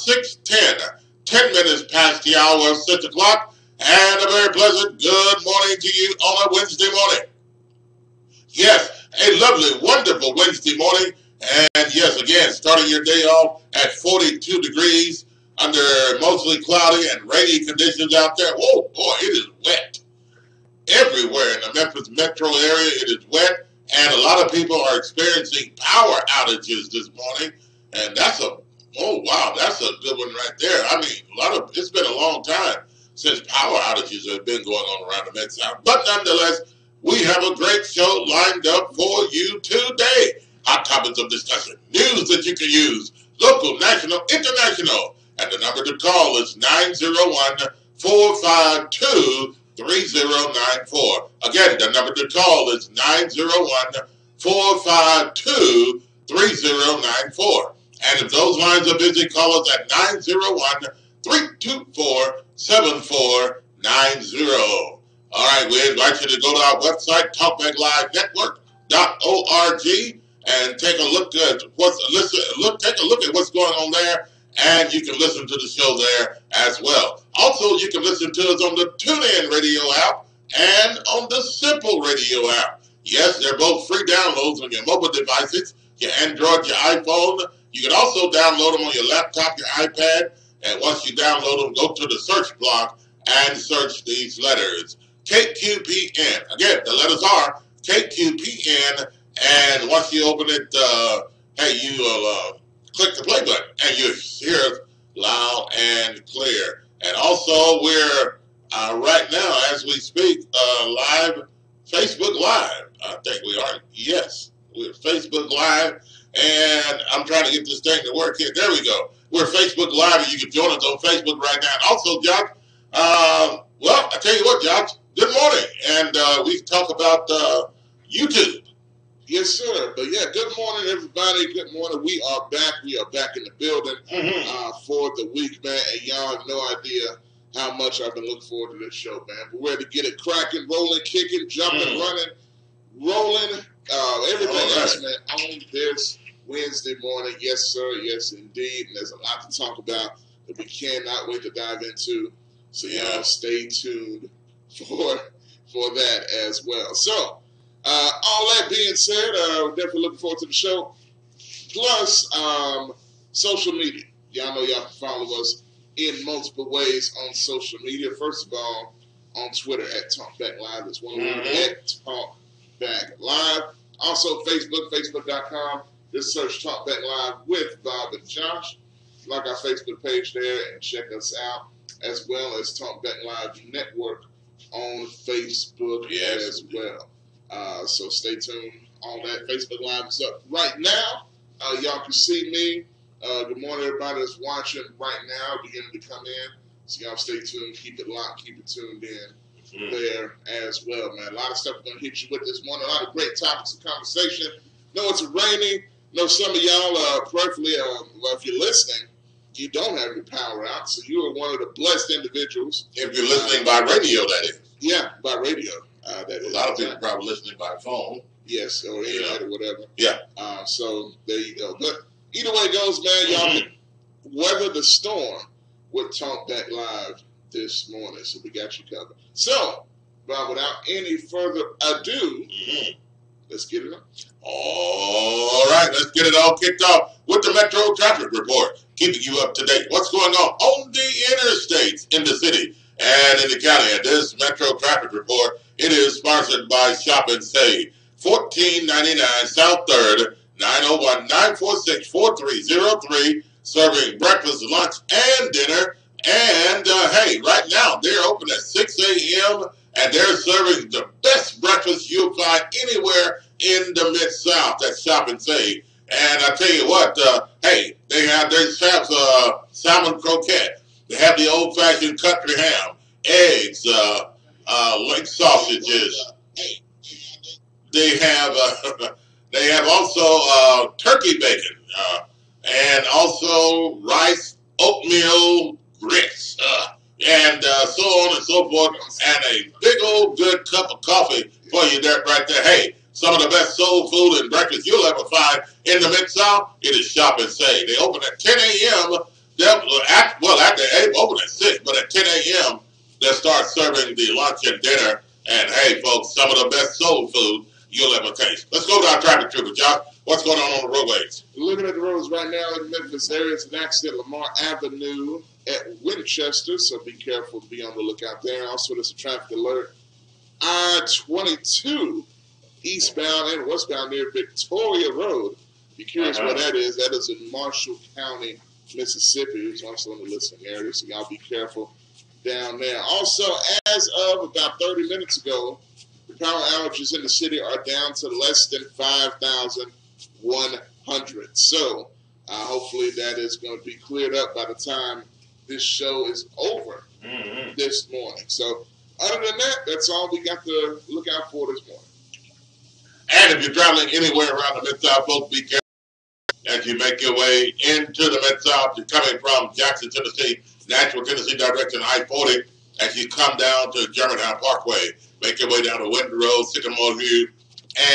6:10, 10 minutes past the hour of 6 o'clock, and a very pleasant good morning to you on a Wednesday morning. Yes, a lovely, wonderful Wednesday morning, and yes, again, starting your day off at 42 degrees under mostly cloudy and rainy conditions out there. Whoa, boy, it is wet. Everywhere in the Memphis metro area, it is wet, and a lot of people are experiencing power outages this morning, and that's a good one right there. I mean, it's been a long time since power outages have been going on around the Mid-South, but nonetheless, we have a great show lined up for you today. Hot topics of discussion, news that you can use, local, national, international, and the number to call is 901-452-3094. Again, the number to call is 901-452-3094. And if those lines are busy, call us at 901-324-7490. All right, we invite you to go to our website, TalkBackLiveNetwork.org, and take a look at what's going on there, and you can listen to the show there as well. Also, you can listen to us on the TuneIn Radio app and on the Simple Radio app. Yes, they're both free downloads on your mobile devices, your Android, your iPhone. You can also download them on your laptop, your iPad, and once you download them, go to the search block and search these letters. KQPN. Again, the letters are KQPN, and once you open it, you will click the play button, and you hear it loud and clear. And also, we're right now, as we speak, live, Facebook Live. I think we are. Yes, we're Facebook Live, and I'm trying to get this thing to work here. There we go. We're Facebook Live, and you can join us on Facebook right now. And also, Josh, well, I tell you what, Josh, good morning. And we talk about YouTube. Yes, sir. But yeah, good morning, everybody. Good morning. We are back. We are back in the building for the week, man. And y'all have no idea how much I've been looking forward to this show, man. We're ready to get it cracking, rolling, kicking, jumping, running, rolling, everything else, man, on this Wednesday morning. Yes, sir. Yes, indeed. And there's a lot to talk about that we cannot wait to dive into. So y'all stay tuned for that as well. So, all that being said, we're definitely looking forward to the show. Plus, social media. Y'all know y'all can follow us in multiple ways on social media. First of all, on Twitter at TalkBackLive. That's one word at TalkBackLive. Also, Facebook, Facebook.com. Just search TalkBackLive with Bob and Josh. Like our Facebook page there and check us out, as well as TalkBackLive Network on Facebook as well. So stay tuned on that. Facebook Live is up right now. Y'all can see me. Good morning, everybody that's watching right now, beginning to come in. So y'all stay tuned. Keep it locked. Keep it tuned in there as well, man. A lot of stuff we're going to hit you with this morning. A lot of great topics of conversation. Know it's raining. Know some of y'all, prayerfully, well, if you're listening, you don't have your power out. So you are one of the blessed individuals. If you're listening by radio, that is. Yeah, by radio. That is. A lot of people probably listening by phone. Yes, or internet or whatever. Yeah. So there you go. But either way it goes, man, y'all can weather the storm with Talk Back Live this morning. So we got you covered. So, Bob, without any further ado, let's get it on. All right, let's get it all kicked off with the Metro Traffic Report, keeping you up to date. What's going on the interstates in the city and in the county? And this Metro Traffic Report, it is sponsored by Shop and Save. 1499 South 3rd, 901-946-4303, serving breakfast, lunch, and dinner. And, hey, right now, they're open at 6 a.m., and they're serving the best breakfast you'll find anywhere in the Mid-South. That's Shop and Save. And I tell you what, hey, they have salmon croquette. They have the old-fashioned country ham, eggs, leg sausages. They have also turkey bacon and also rice, oatmeal, grits, and so on and so forth, and a big old good cup of coffee for you there, right there. Hey, some of the best soul food and breakfast you'll ever find in the Mid-South, it is Shop and Save. They open at 10 a.m. to start serving the lunch and dinner. And hey, folks, some of the best soul food you'll ever taste. Let's go to our traffic trooper, Josh. What's going on the roadways? Looking at the roads right now in Memphis area, it's an accident, Lamar Avenue at Winchester, so be careful, be on the lookout there. Also, there's a traffic alert. I-22 eastbound and westbound near Victoria Road. Be curious where that is. That is in Marshall County, Mississippi. It's also in the listening area, so y'all be careful down there. Also, as of about 30 minutes ago, the power outages in the city are down to less than 5,100. So hopefully that is going to be cleared up by the time this show is over this morning. So other than that, that's all we got to look out for this morning. And if you're traveling anywhere around the Mid-South, folks, be careful as you make your way into the Mid-South. You're coming from Jackson, Tennessee, Nashville, Tennessee direction I-40 as you come down to Germantown Parkway. Make your way down to Winter Road, Sycamore View,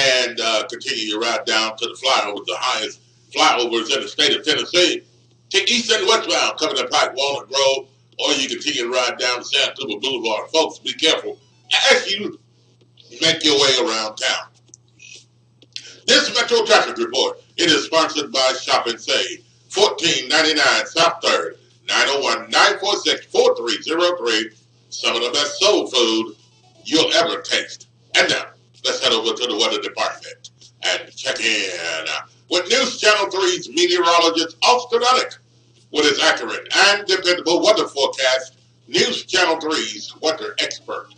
and continue your ride down to the flyover, the highest flyovers in the state of Tennessee. To east and westbound, coming to Pike, Walnut Grove, or you continue to ride down to San Tuba Boulevard. Folks, be careful as you make your way around town. This Metro Traffic Report, it is sponsored by Shop and Save, 1499 South 3rd, 901-946-4303. Some of the best soul food you'll ever taste. And now, let's head over to the weather department and check in with News Channel 3's meteorologist Austin Uddick with his accurate and dependable weather forecast. News Channel 3's weather expert.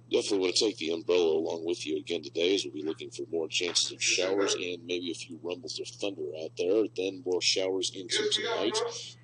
Definitely want to take the umbrella along with you again today, as we'll be looking for more chances of showers and maybe a few rumbles of thunder out there. Then more showers into tonight,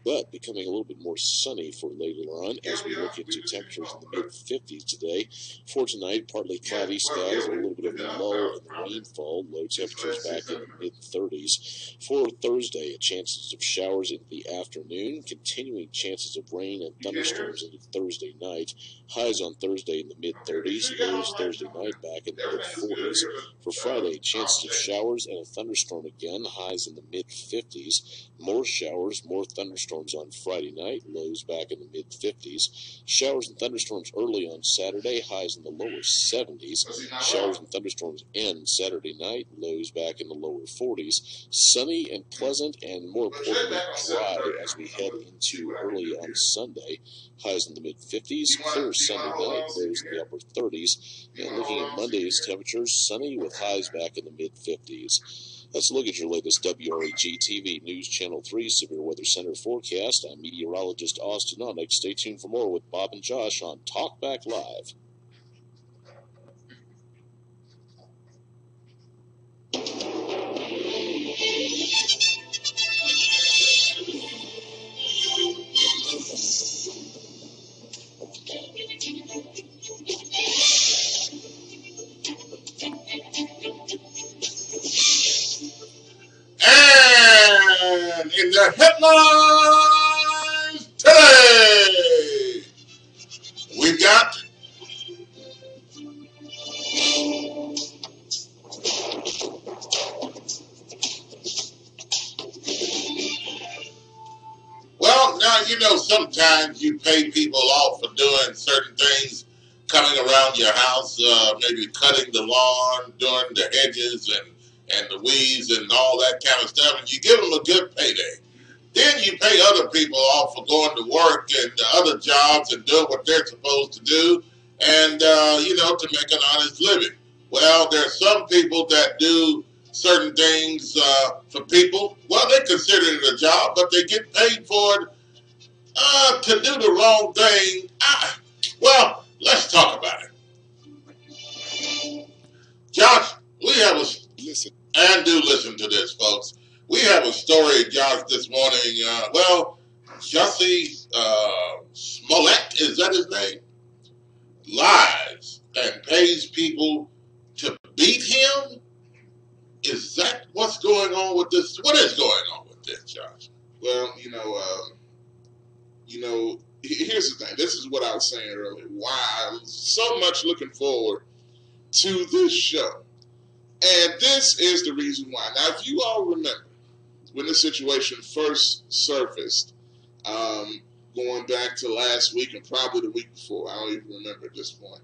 but becoming a little bit more sunny for later on as we look into temperatures in the mid-50s today. For tonight, partly cloudy skies, a little bit of a lull in the rainfall, low temperatures back in the mid-30s. For Thursday, chances of showers in the afternoon, continuing chances of rain and thunderstorms into Thursday night. Highs on Thursday in the mid-30s. Lows Thursday night back in the mid-40s. For Friday, chances of showers and a thunderstorm again. Highs in the mid-50s. More showers, more thunderstorms on Friday night. Lows back in the mid-50s. Showers and thunderstorms early on Saturday. Highs in the lower 70s. Showers and thunderstorms end Saturday night. Lows back in the lower 40s. Sunny and pleasant and, more importantly, dry as we head into early on Sunday. Highs in the mid-50s. Clear Sunday night. Lows in the upper 30s. And looking at Monday's temperatures, sunny with highs back in the mid-50s. Let's look at your latest WREG-TV News Channel 3 Severe Weather Center forecast. I'm meteorologist Austin Uddick. Stay tuned for more with Bob and Josh on Talkback Live. And in the headlines today, we've got well, now you know sometimes you pay people off for doing certain things, coming around your house, maybe cutting the lawn, doing the hedges and the weeds and all that kind of stuff, and you give them a good payday. Then you pay other people off for going to work and other jobs and doing what they're supposed to do, and to make an honest living. Well, there are some people that do certain things for people. Well, they consider it a job, but they get paid for it to do the wrong thing. Well, Let's talk about it. Josh, we have a Listen. And do listen to this, folks. We have a story, Josh, this morning. Jussie Smollett, is that his name? Lies and pays people to beat him? Is that what's going on with this? What is going on with this, Josh? Well, here's the thing. This is what I was saying earlier. Why I'm so much looking forward to this show. And this is the reason why. Now, if you all remember when this situation first surfaced, going back to last week and probably the week before, I don't even remember at this point.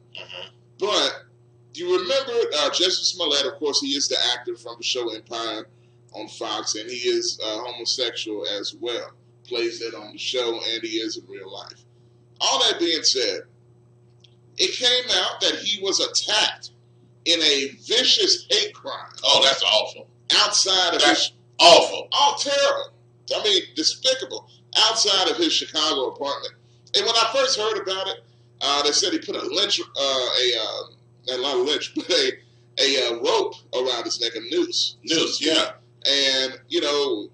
But do you remember Jussie Smollett? Of course, he is the actor from the show Empire on Fox, and he is homosexual as well. Plays that on the show, and he is in real life. All that being said, it came out that he was attacked in a vicious hate crime. Oh, that's awful. Outside of That's awful. Oh, terrible. I mean, despicable. Outside of his Chicago apartment. And when I first heard about it, they said he put a rope around his neck, a noose. Noose, yeah. And,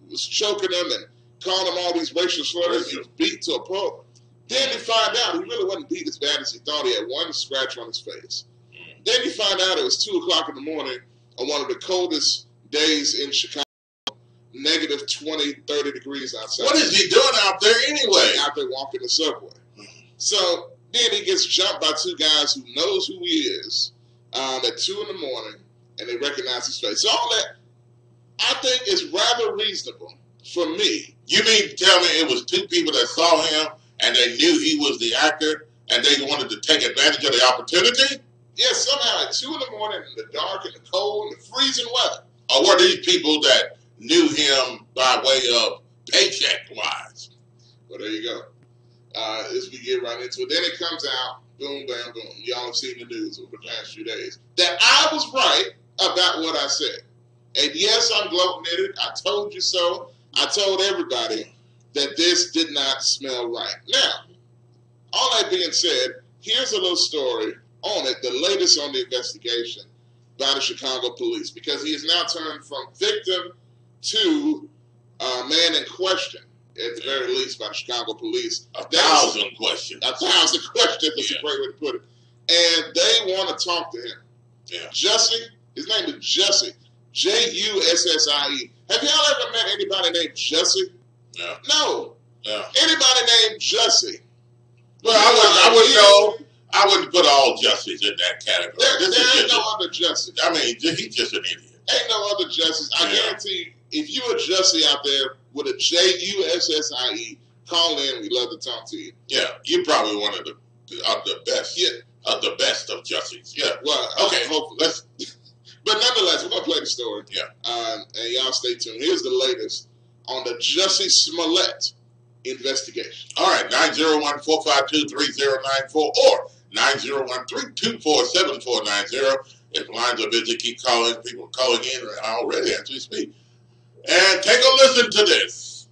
was choking him and calling him all these racial slurs. He was beat to a pulp. Then you find out he really wasn't beat as bad as he thought. He had one scratch on his face. Then you find out it was 2 o'clock in the morning on one of the coldest days in Chicago, negative 20, 30 degrees outside. What is he doing out there anyway? Out there walking the subway. So then he gets jumped by two guys who knows who he is at 2 in the morning, and they recognize his face. So all that, I think, is rather reasonable for me. You mean tell me it was 2 people that saw him and they knew he was the actor and they wanted to take advantage of the opportunity? Yes, somehow at 2 in the morning in the dark and the cold and the freezing weather. Or were these people that knew him by way of paycheck-wise? Well, there you go. As we get right into it. Then it comes out, boom, bam, boom. Y'all have seen the news over the past few days. That I was right about what I said. And yes, I'm gloating at it. I told you so. I told everybody that this did not smell right. Now, all that being said, here's a little story on it, the latest on the investigation by the Chicago police, because he has now turned from victim to man in question, at the very least, by the Chicago police. 1,000 questions. 1,000 questions is a great way to put it. And they want to talk to him. Yeah. Jussie, his name is Jussie, Jussie. Have y'all ever met anybody named Jussie? Yeah. No. Yeah. Anybody named Jussie? Well, I wouldn't put all Jussies in that category. There ain't no other Jussie. I mean, he's just an idiot. Ain't no other Jussies. I guarantee you, if you're a Jussie out there with a Jussie, call in. We'd love to talk to you. Yeah, you're probably one of the best. Yeah, of the best of Jussies. Yeah. Well, okay. Hopefully. But nonetheless, we're gonna play the story. Yeah. And y'all stay tuned. Here's the latest on the Jussie Smollett investigation. All right, 901-452-3094 or 901-324-7490. If lines are busy, keep calling. People are calling in already as we speak. And take a listen to this.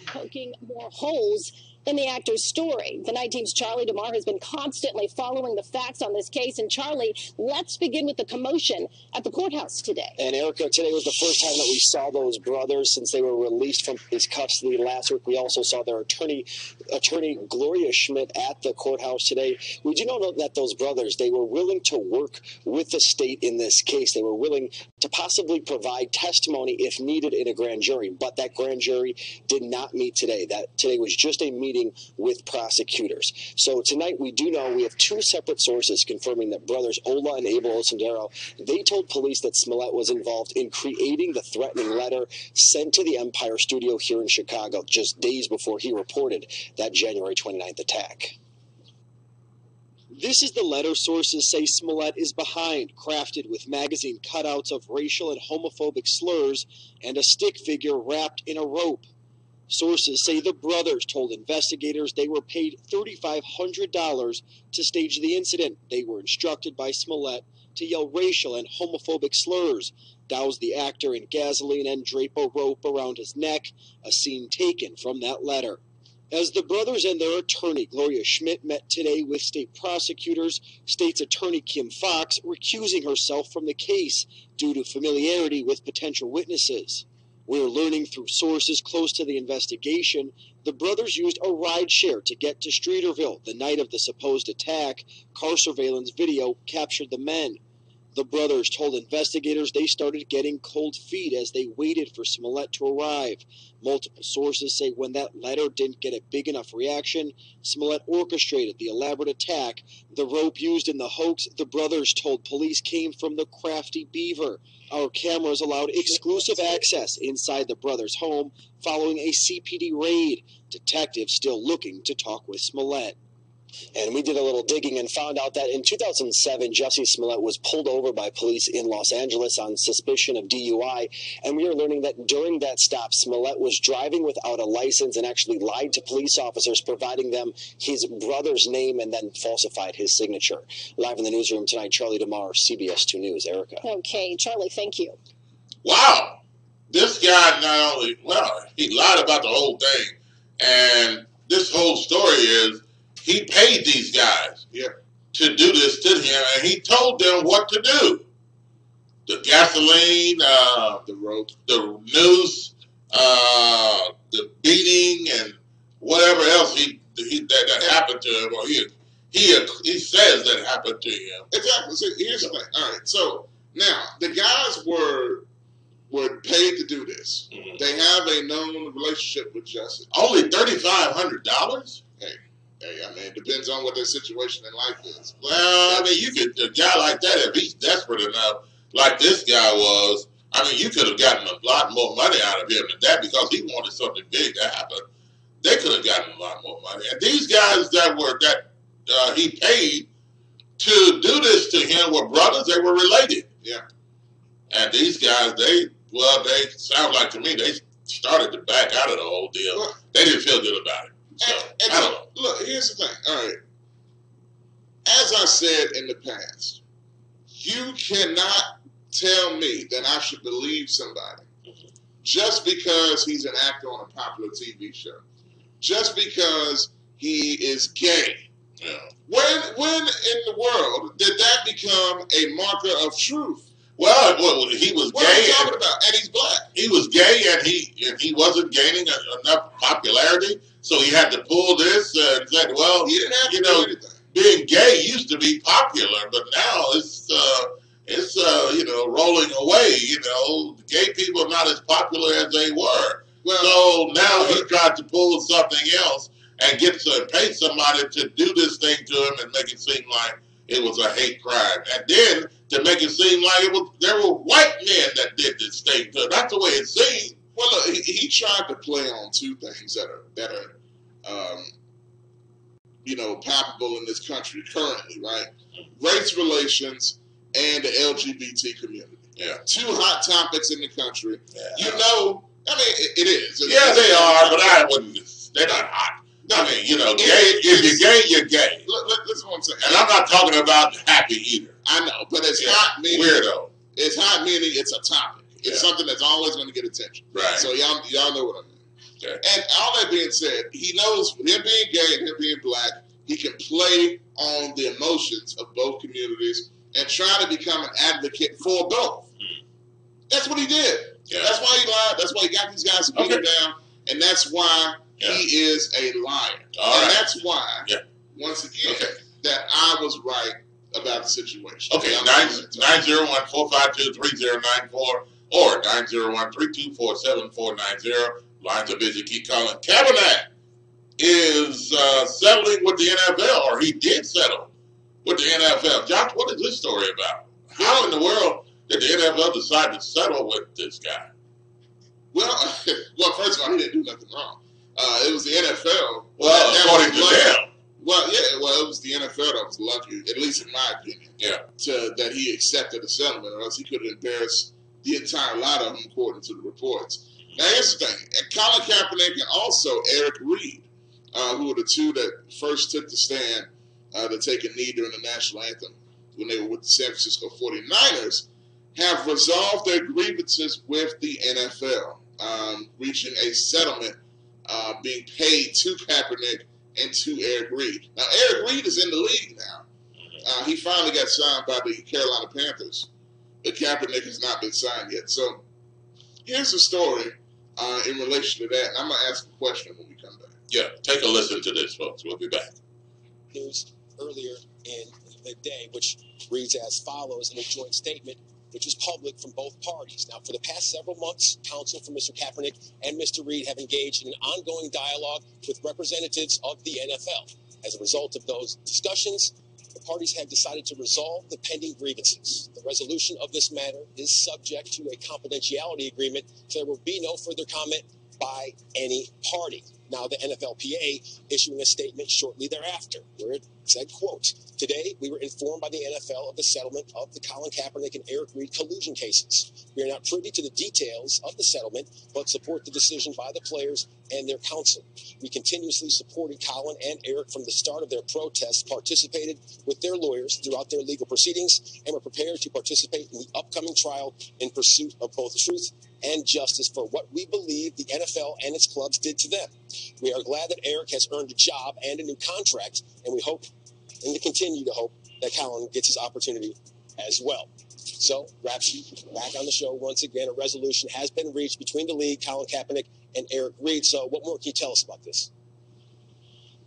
Poking more holes in the actor's story. The Night Team's Charlie DeMar has been constantly following the facts on this case. And Charlie, let's begin with the commotion at the courthouse today. And Erica, today was the first time that we saw those brothers since they were released from police custody last week. We also saw their attorney Gloria Schmidt at the courthouse today. We do know that those brothers, they were willing to work with the state in this case. They were willing to possibly provide testimony if needed in a grand jury. But that grand jury did not meet today. That today was just a meeting with prosecutors. So tonight we do know we have 2 separate sources confirming that brothers Ola and Abel Osendero, they told police that Smollett was involved in creating the threatening letter sent to the Empire studio here in Chicago just days before he reported that January 29th attack. This is the letter sources say Smollett is behind, crafted with magazine cutouts of racial and homophobic slurs and a stick figure wrapped in a rope. Sources say the brothers told investigators they were paid $3,500 to stage the incident. They were instructed by Smollett to yell racial and homophobic slurs, douse the actor in gasoline, and drape a rope around his neck, a scene taken from that letter. As the brothers and their attorney, Gloria Schmidt, met today with state prosecutors, state's attorney Kim Fox recusing herself from the case due to familiarity with potential witnesses. We're learning through sources close to the investigation, the brothers used a rideshare to get to Streeterville the night of the supposed attack. Car surveillance video captured the men. The brothers told investigators they started getting cold feet as they waited for Smollett to arrive. Multiple sources say when that letter didn't get a big enough reaction, Smollett orchestrated the elaborate attack. The rope used in the hoax, the brothers told police, came from the Crafty Beaver. Our cameras allowed exclusive access inside the brothers' home following a CPD raid. Detectives still looking to talk with Smollett. And we did a little digging and found out that in 2007, Jussie Smollett was pulled over by police in Los Angeles on suspicion of DUI. And we are learning that during that stop, Smollett was driving without a license and actually lied to police officers, providing them his brother's name and then falsified his signature. Live in the newsroom tonight, Charlie DeMar, CBS 2 News. Erica. Okay, Charlie, thank you. Wow. This guy not only, he lied about the whole thing. And this whole story is, he paid these guys to do this to him, and he told them what to do. The gasoline, the rope, the noose, the beating, and whatever else that happened to him, or he says that happened to him. Exactly. So here's the thing. All right. So now the guys were paid to do this. Mm-hmm. They have a known relationship with Jussie. Only $3,500. Hey, I mean, it depends on what their situation in life is. Well, I mean, you could, a guy like that, if he's desperate enough, like this guy was, I mean, you could have gotten a lot more money out of him than that because he wanted something big to happen. They could have gotten a lot more money. And these guys that he paid to do this to him were brothers. They were related. Yeah. And these guys, they sound like to me, they started to back out of the whole deal. Well, they didn't feel good about it. So, I don't know. Look, here's the thing. All right. As I said in the past, you cannot tell me that I should believe somebody just because he's an actor on a popular TV show, just because he is gay. Yeah. When in the world did that become a marker of truth? Well, he was what gay. What are you talking about? And he's black. He was gay, and he wasn't gaining enough popularity, so he had to pull this and said, "Well, he didn't have to do anything. Being gay used to be popular, but now it's rolling away. Gay people are not as popular as they were. Well, so now he tried to pull something else and pay somebody to do this thing to him and make it seem like it was a hate crime, and then to make it seem like there were white men that did this thing to him. That's the way it seemed. Well, look, he tried to play on two things that are palpable in this country currently, right? Race relations and the LGBT community. Yeah. Two hot topics in the country. Yeah. It is. Yeah, they are, but I wouldn't. They're not hot. I mean, gay. If you're gay, you're gay. Listen what I'm saying. And I'm not talking about happy either. I know, but it's hot meaning weirdo. It's hot meaning it's a topic. It's something that's always going to get attention. Right. So y'all know what I mean. Okay. And all that being said, he knows him being gay and him being black, he can play on the emotions of both communities and try to become an advocate for both. That's what he did. Yeah. That's why he lied. That's why he got these guys to beat him down. And that's why he is a liar. And that's why, once again, that I was right about the situation. Okay, 901-452-3094 or 901-324-7490. Lines are busy. Keep calling. Kaepernick is settling with the NFL, or he did settle with the NFL. Josh, what is this story about? How in the world did the NFL decide to settle with this guy? Well, first of all, he didn't do nothing wrong. It was the NFL. Well, according to them. Well, yeah. Well, it was the NFL that was lucky, at least in my opinion, that he accepted the settlement, or else he could have embarrassed the entire lot of them, according to the reports. Now, here's the thing. Colin Kaepernick and also Eric Reed, who were the two that first took the stand to take a knee during the national anthem when they were with the San Francisco 49ers, have resolved their grievances with the NFL, reaching a settlement, being paid to Kaepernick and to Eric Reid. Now, Eric Reid is in the league now. He finally got signed by the Carolina Panthers, but Kaepernick has not been signed yet. So here's the story in relation to that, and I'm going to ask a question when we come back. Yeah, take a listen to this, folks. We'll be back. News earlier in the day, which reads as follows in a joint statement, which was public from both parties. Now, for the past several months, counsel for Mr. Kaepernick and Mr. Reid have engaged in an ongoing dialogue with representatives of the NFL. As a result of those discussions, the parties have decided to resolve the pending grievances. The resolution of this matter is subject to a confidentiality agreement, so there will be no further comment by any party. Now, the NFLPA issuing a statement shortly thereafter, where it said, quote, "Today, we were informed by the NFL of the settlement of the Colin Kaepernick and Eric Reid collusion cases. We are not privy to the details of the settlement, but support the decision by the players and their counsel. We continuously supported Colin and Eric from the start of their protests, participated with their lawyers throughout their legal proceedings, and were prepared to participate in the upcoming trial in pursuit of both truth and justice for what we believe the NFL and its clubs did to them. We are glad that Eric has earned a job and a new contract, and we hope and to continue to hope that Colin gets his opportunity as well." So, Rapshi, back on the show once again. A resolution has been reached between the league, Colin Kaepernick, and Eric Reid. So, what more can you tell us about this?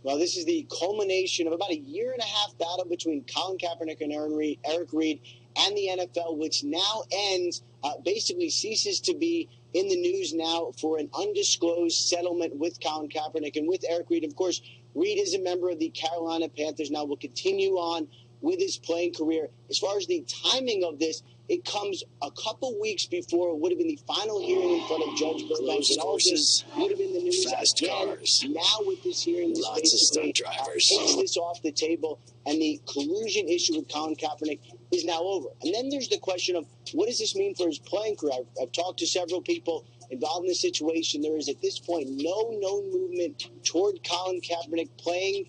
Well, this is the culmination of about a year-and-a-half battle between Colin Kaepernick and Eric Reid and the NFL, which now ends, basically ceases to be in the news now for an undisclosed settlement with Colin Kaepernick and with Eric Reid. Of course, Reid is a member of the Carolina Panthers, now will continue on with his playing career. As far as the timing of this, it comes a couple weeks before it would have been the final hearing in front of Judge Burbank. And all this would have been the news fast again. cars. Now with this hearing, this Lots of stunt drivers. takes this off the table, and the collusion issue with Colin Kaepernick is now over. And then there's the question of what does this mean for his playing career? I've talked to several people involved in this situation. There is at this point no known movement toward Colin Kaepernick playing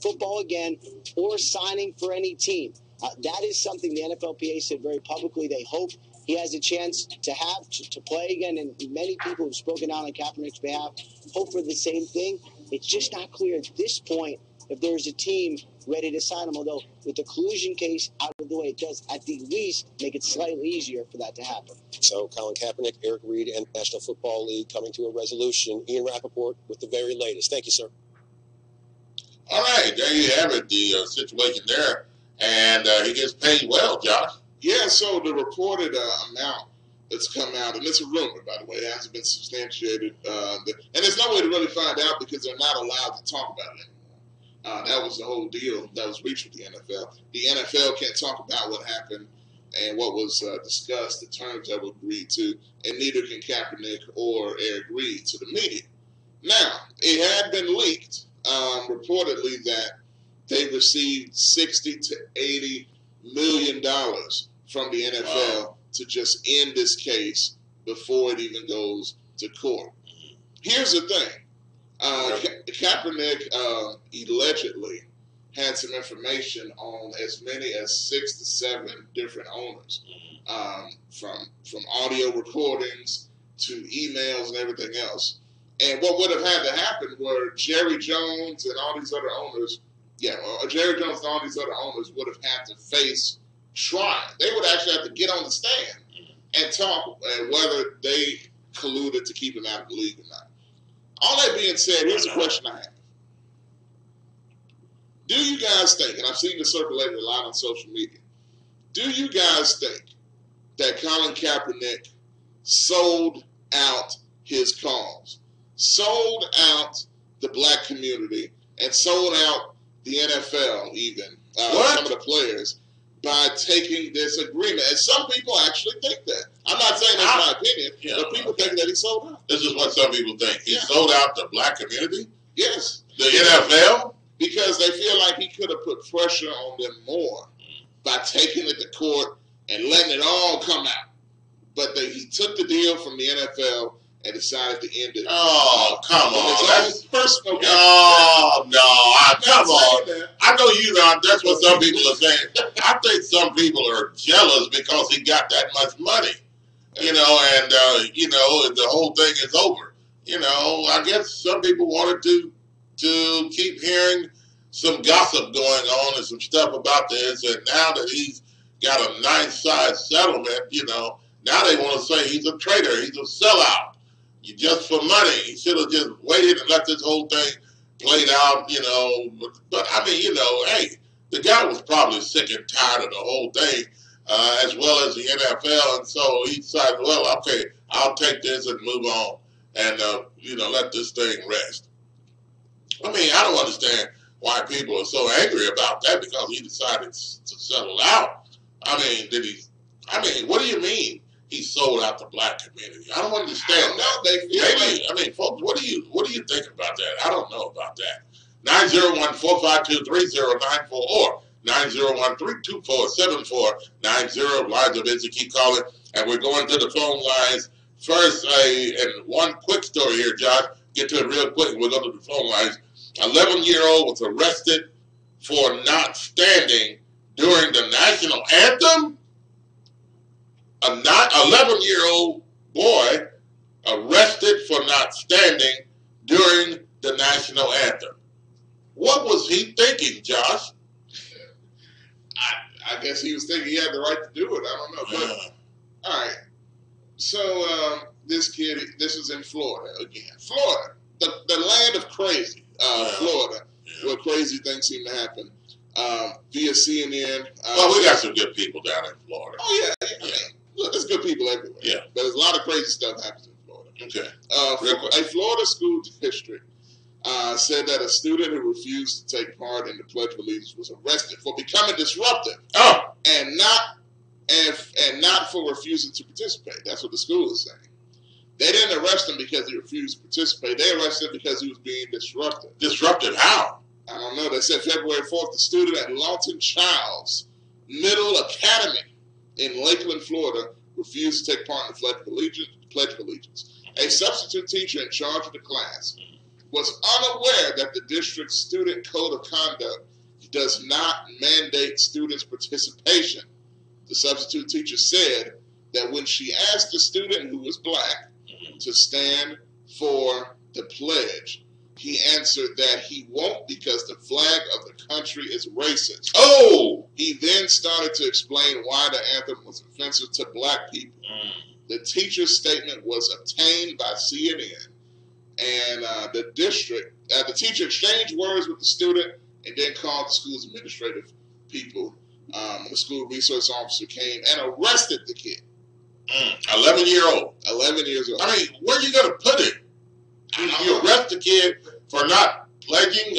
football again or signing for any team. That is something the NFLPA said very publicly. They hope he has a chance to play again, and many people who've spoken out on Kaepernick's behalf hope for the same thing. It's just not clear at this point if there's a team ready to sign him, although with the collusion case out of the way, it does at the least make it slightly easier for that to happen. So, Colin Kaepernick, Eric Reid, and the National Football League coming to a resolution. Ian Rappaport with the very latest. Thank you, sir. All right, there you have it, the situation there. And he gets paid well, Josh. Yeah, so the reported amount that's come out, and it's a rumor, by the way, it hasn't been substantiated, and there's no way to really find out because they're not allowed to talk about it anymore. That was the whole deal that was reached with the NFL. The NFL can't talk about what happened and what was discussed, the terms that were agreed to, and neither can Kaepernick or Eric Reid to the media. Now, it had been leaked, reportedly, that they received $60 to $80 million from the NFL to just end this case before it even goes to court. Here's the thing. Kaepernick allegedly had some information on as many as 6 to 7 different owners, from audio recordings to emails and everything else. And what would have had to happen were Jerry Jones and all these other owners, Jerry Jones and all these other owners would have had to face trial. They would actually have to get on the stand and talk whether they colluded to keep him out of the league or not. All that being said, here's a question I have. Do you guys think, and I've seen this circulated a lot on social media, do you guys think that Colin Kaepernick sold out his cause, sold out the black community, and sold out the NFL even, some of the players, by taking this agreement? And some people actually think that. I'm not saying that's my opinion, but people think that he sold out. This is what some people think. He sold out the black community? Yes. The NFL? Because they feel like he could have put pressure on them more by taking it to court and letting it all come out. But he took the deal from the NFL and decided to end it. Oh, come on. That's personal. Oh, no. Come on. That. I know you know that's what some people are saying. I think some people are jealous because he got that much money. You know, and, you know, the whole thing is over. You know, I guess some people wanted to keep hearing some gossip going on and some stuff about this. And now that he's got a nice size settlement, you know, now they want to say he's a traitor. He's a sellout. You just for money. He should have just waited and let this whole thing played out, you know. But I mean, you know, hey, the guy was probably sick and tired of the whole thing. As well as the NFL, and so he decided, well, okay, I'll take this and move on, and you know, let this thing rest. I mean, I don't understand why people are so angry about that because he decided to settle out. I mean, what do you mean he sold out the black community? I don't understand that. Maybe, I mean, folks, what do you think about that? I don't know about that. 901-452-3094 or 901-324-7490. Lines are busy. Keep calling. And we're going to the phone lines first. And one quick story here, Josh. Get to it real quick. We'll go to the phone lines. 11-year-old was arrested for not standing during the national anthem. A 11-year-old boy arrested for not standing during the national anthem. What was he thinking, Josh? I guess he was thinking he had the right to do it. I don't know. But, all right. So this kid, this is in Florida again. Florida, the land of crazy. Florida, where crazy things seem to happen. Via CNN. Well, we got some good people down in Florida. Oh, yeah. I mean, look, there's good people everywhere. Yeah. But there's a lot of crazy stuff happens in Florida. Okay. A Florida school district said that a student who refused to take part in the Pledge of Allegiance was arrested for becoming disruptive and not for refusing to participate. That's what the school is saying. They didn't arrest him because he refused to participate. They arrested him because he was being disruptive. Disruptive how? I don't know. They said February 4th, the student at Lawton Childs Middle Academy in Lakeland, Florida, refused to take part in the Pledge of Allegiance. A substitute teacher in charge of the class was unaware that the district's student code of conduct does not mandate students' participation. The substitute teacher said that when she asked the student, who was black, to stand for the pledge, he answered that he won't because the flag of the country is racist. Oh! He then started to explain why the anthem was offensive to black people. The teacher's statement was obtained by CNN, and the teacher exchanged words with the student and then called the school's administrative people. The school resource officer came and arrested the kid. 11-year-old. 11 years old. I mean, where are you going to put it? You arrest the kid for not pledging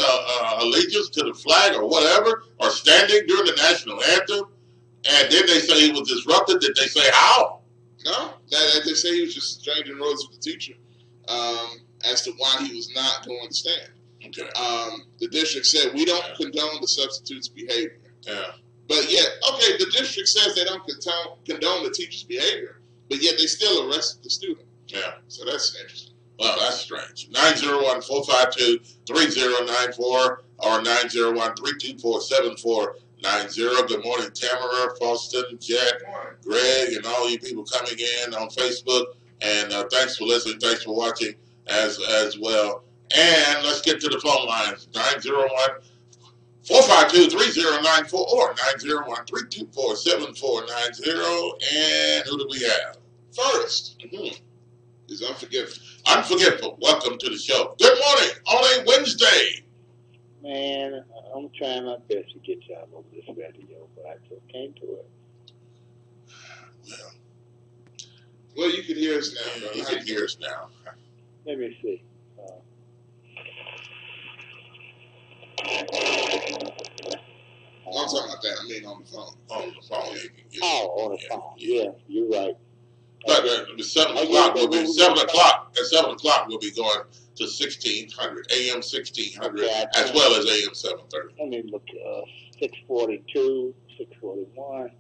allegiance to the flag or whatever, or standing during the national anthem, and then they say he was disrupted. Did they say how? No, they say he was just exchanging words with the teacher as to why he was not going to stand. Okay. The district said, we don't condone the substitute's behavior. Yeah. But yet, okay, the district says they don't condone the teacher's behavior, but yet they still arrested the student. Yeah. So that's interesting. Well, that's strange. 901-452-3094 or 901-324-7490. Good morning, Tamara, Faustin, Jack, Greg, and all you people coming in on Facebook. And thanks for listening. Thanks for watching as well. And let's get to the phone lines. 901-452-3094 or 901-324-7490. And who do we have? First is Unforgivable. Unforgivable. Welcome to the show. Good morning on a Wednesday. Man, I'm trying my best to get y'all over this radio, but I just can't do it. Well, you can hear us now, bro. You can hear us now. Let me see. I'm talking about that. I mean on the phone. On the phone. On the phone. Yeah, you're right. But at 7 o'clock, we'll be 7 o'clock. At 7 o'clock, we'll be going to 1600, AM 1600, as well as AM 730. Let me look. 642, 641.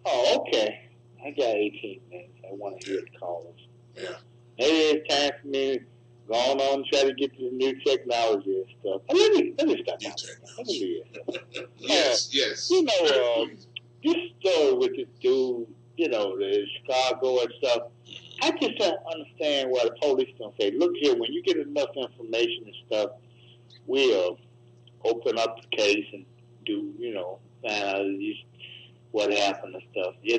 Oh, okay. I got 18 minutes. I want to hear the callers. Yeah. maybe it's time for me to go on and try to get this new technology and stuff. Let me stop. Let me Yes. You know, this story with this dude, you know, the Chicago and stuff, I just don't understand why the police don't say, look here, when you get enough information and stuff, we'll open up the case and do, you know, find out what happened and stuff. Yeah,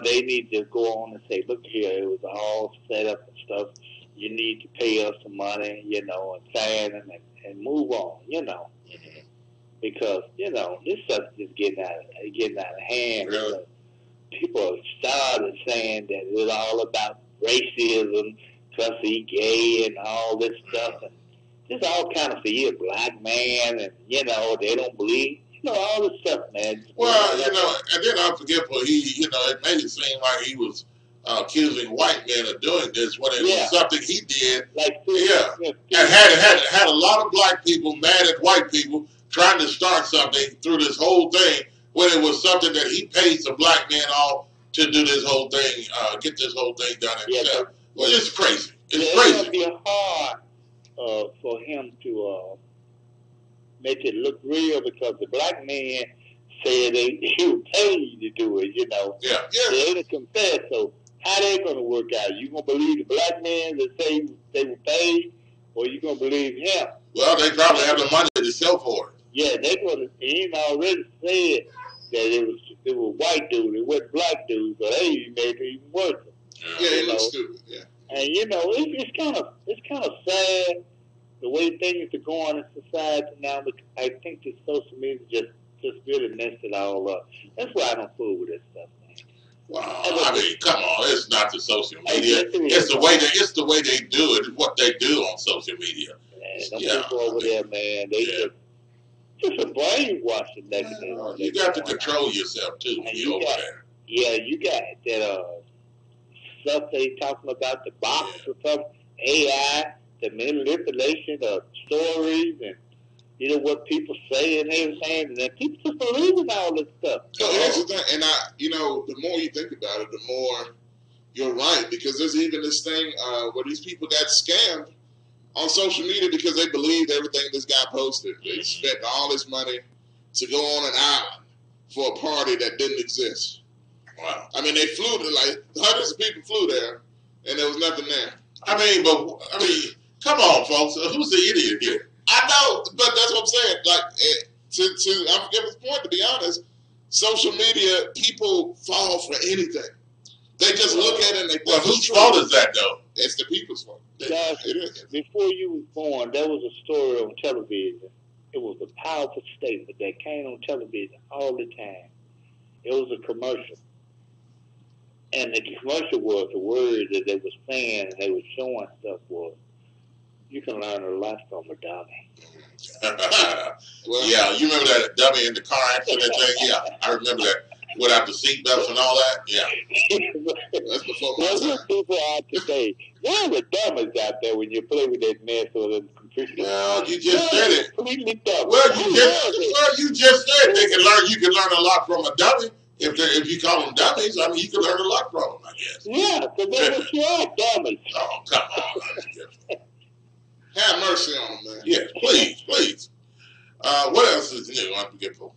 they need to go on and say, look here, it was all set up and stuff. You need to pay us some money, you know, and sign them and move on, you know. Mm-hmm. Because, you know, this stuff is getting out of hand. Really? People started saying that it was all about racism, because he gay and all this stuff. And just all kind of see a black man, and, you know, they don't believe, you know, all this stuff, man. Well, you know, and then unforgivable, it made it seem like he was accusing white men of doing this when it was something he did. And had a lot of black people mad at white people trying to start something through this whole thing when it was something that he paid some black men off to do this whole thing, get this whole thing done himself. Well, it's crazy. It's crazy. It's going to be hard for him to make it look real, because the black man said he was paid to do it, you know. Yeah. They didn't confess, so how they going to work out? You going to believe the black man that say they were paid, or you going to believe him? Well, they probably have the money to show for it. Yeah, they going to. He already said that it was white dude, it wasn't black dude, so they even made it even worse. Yeah, it looks stupid. Yeah. And you know, it's kind of sad the way things are going in society now. I think the social media just really messed it all up. That's why I don't fool with this stuff, man. Wow, I mean, come on, it's not the social media. It's the way they do it. It's what they do on social media. Man, them people over there, man, they just a brainwashing mechanism. You got to control yourself too when you're over there. Yeah, you got that stuff they talking about, the box or something, AI, the manipulation of stories and, you know, what people say and everything, and then people just believe in all this stuff. So here's the thing, and the more you think about it, the more you're right, because there's even this thing where these people got scammed on social media because they believed everything this guy posted. They spent all this money to go on an island for a party that didn't exist. Wow. I mean, they flew to, like, hundreds of people flew there, and there was nothing there. I mean, come on, folks. Who's the idiot here? I know, but that's what I'm saying. Like, I forget his point, to be honest, social media, people fall for anything. They just look at it and they think, well, whose fault is that, though? It's the people's fault. Guys, it is. Before you was born, there was a story on television. It was a powerful statement that came on television all the time. It was a commercial. And the commercial was, the word that they were saying and they were showing stuff was, you can learn a lot from a dummy. Yeah, you remember that dummy in the car accident thing? Yeah, I remember that. Without the seatbelts and all that? Yeah. That's before my time. What people are today, there are the dummies out there when you play with that mess or the computer. Well, you just said it. Completely dumb. Well, you just said they can learn. You can learn a lot from a dummy. If you call them dummies, I mean, you can learn a lot from them, I guess. Yeah, because that's what you are, dummies. Oh, come on. Have mercy on them, man. Yes, please. What else is new? Unforgivable.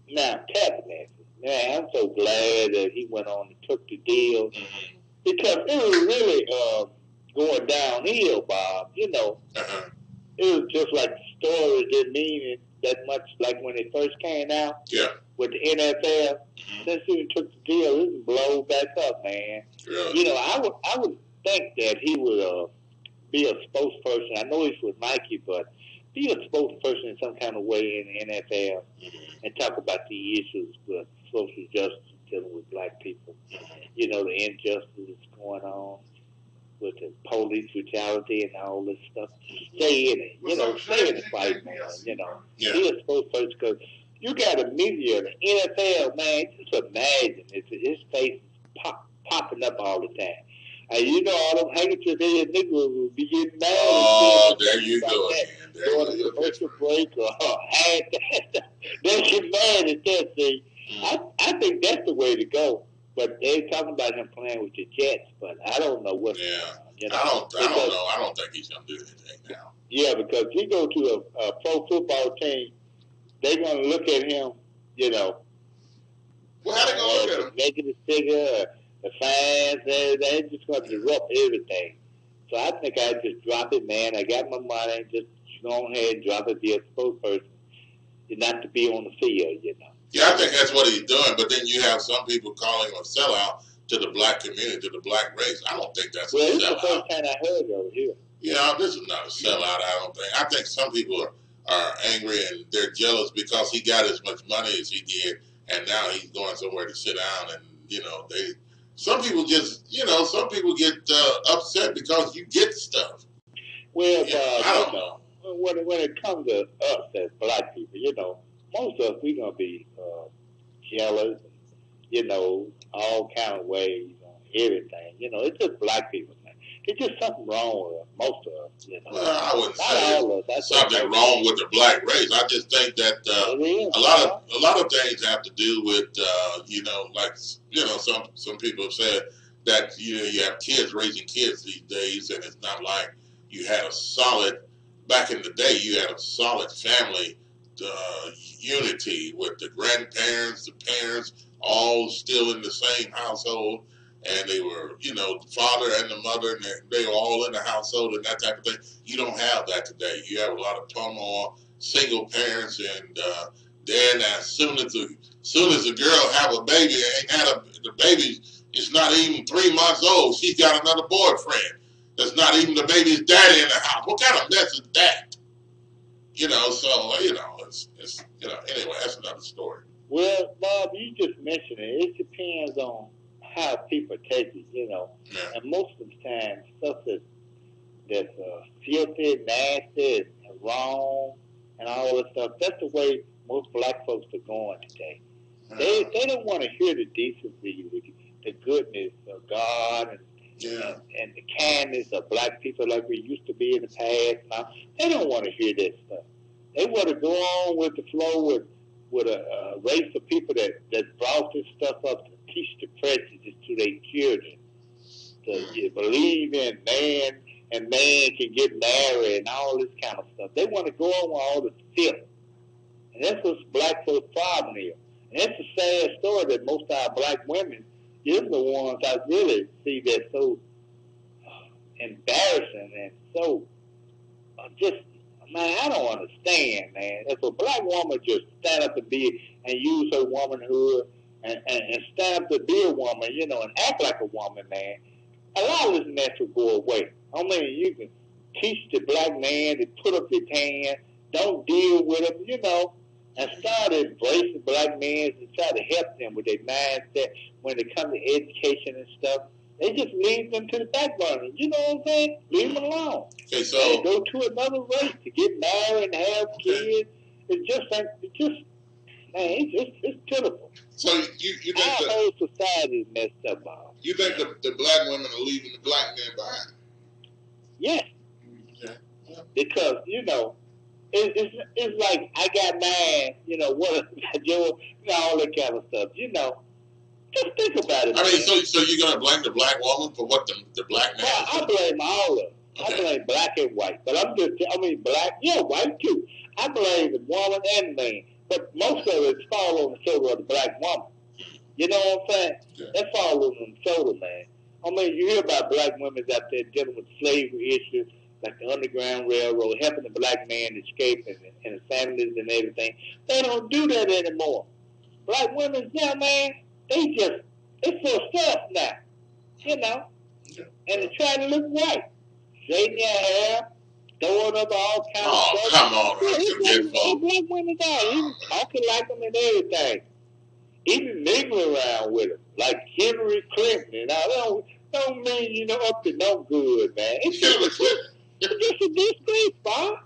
Now, Kaepernick. Man, I'm so glad that he went on and took the deal, because it was really going downhill, Bob. You know, it was just like the story didn't mean it that much, like when it first came out. Yeah. With the NFL, since he took the deal, it blew back up, man. Really? You know, I would think that he would be a spokesperson. I know he's with Nike, but be a spokesperson in some kind of way in the NFL and talk about the issues with social justice dealing with black people. You know, the injustice that's going on with the police brutality and all this stuff. Stay in it. You know, stay in the fight, man. You know, be a spokesperson, because you got a media, the NFL, man, just imagine his face is popping up all the time. And you know, all them handkerchief head niggas will be getting mad. Oh, there you go again. During a commercial break or they get mad at that thing. I think that's the way to go. But they're talking about him playing with the Jets, but I don't know what. You know, I don't know. I don't think he's going to do anything now. Yeah, because he go to a pro football team, they're going to look at him, you know. Well, how they going to look at him? Negative figure, the fans, they're just going to disrupt everything. So I think I just drop it, man. I got my money. Just go ahead and drop it, be a spokesperson. Not to be on the field, you know. Yeah, I think that's what he's doing. But then you have some people calling him a sellout to the black community, to the black race. I don't think that's a sellout. Well, it's the first time I heard it over here. Yeah, this is not a sellout, I don't think. I think some people are angry and they're jealous because he got as much money as he did, and now he's going somewhere to sit down. And, you know, some people just, you know, some people get upset because you get stuff. Well, yeah, I don't know. When it comes to us as black people, you know, most of us, we're going to be jealous, you know, all kind of ways on everything. You know, it's just black people, man. It's just something wrong with us, most of us, you know. Well, I wouldn't Not say all of us. something wrong with the black race. I just think that a lot of things have to do with, you know, like, you know, some people have said that, you know, you have kids raising kids these days, and it's not like you had a solid, back in the day, you had a solid family unity with the grandparents, the parents, all still in the same household, and they were, you know, the father and the mother, and they were all in the household and that type of thing. You don't have that today. You have a lot of turmoil, single parents, and then as soon as the girl have a baby, the baby is not even 3 months old, she's got another boyfriend. That's not even the baby's daddy in the house. What kind of mess is that? You know, so, you know, it's you know, anyway, that's another story. Well, Bob, you just mentioned it. It depends on how people take it, you know. Yeah. And most of the time, stuff that's filthy, nasty, and wrong, and all that stuff, that's the way most black folks are going today. They don't want to hear the decency, the goodness of God, and the kindness of black people like we used to be in the past. Now, they don't want to hear that stuff. They want to go on with the flow with a race of people that brought this stuff up to teach the prejudice to their children, to believe in man and man can get married and all this kind of stuff. They want to go on with all this filth. And that's what black folks' problem is. And that's a sad story that most of our black women, you're the ones I really see that so embarrassing and so just, man, I don't understand, man. If a black woman just stand up to be and use her womanhood and stand up to be a woman, you know, and act like a woman, man, a lot of this mess will go away. I mean, you can teach the black man to put up his hand, don't deal with him, you know, and start embracing black men and try to help them with their mindset when it comes to education and stuff. They just leave them to the back burner. You know what I'm saying? Leave them alone. Okay, so they go to another race to get married and have kids. It's pitiful. So you think our whole society is messed up, Bob. You think the black women are leaving the black men behind? Yes. Okay. Because, you know, it's like I got mad, you know, what Joe, you know, all that kind of stuff. You know, just think about it. I mean, so you're gonna blame the black woman for what the black man? Well, I blame all of them. Okay. I blame black and white, but black, yeah, white too. I blame the woman and man, but most of it falls on the shoulder of the black woman. You know what I'm saying? Yeah. That falls on the shoulder, man. I mean, you hear about black women out there dealing with slavery issues, like the Underground Railroad, helping the black man escape and the families and everything. They don't do that anymore. Black women, yeah, man, they full stuff now, you know, and they try to look white. Straightening their hair, throwing up all kinds of stuff. Come on, black women are even talking like them and everything. Even mingling around with them, like Hillary Clinton. And I don't mean, you know, up to no good, man. It's just a disgrace, Bob.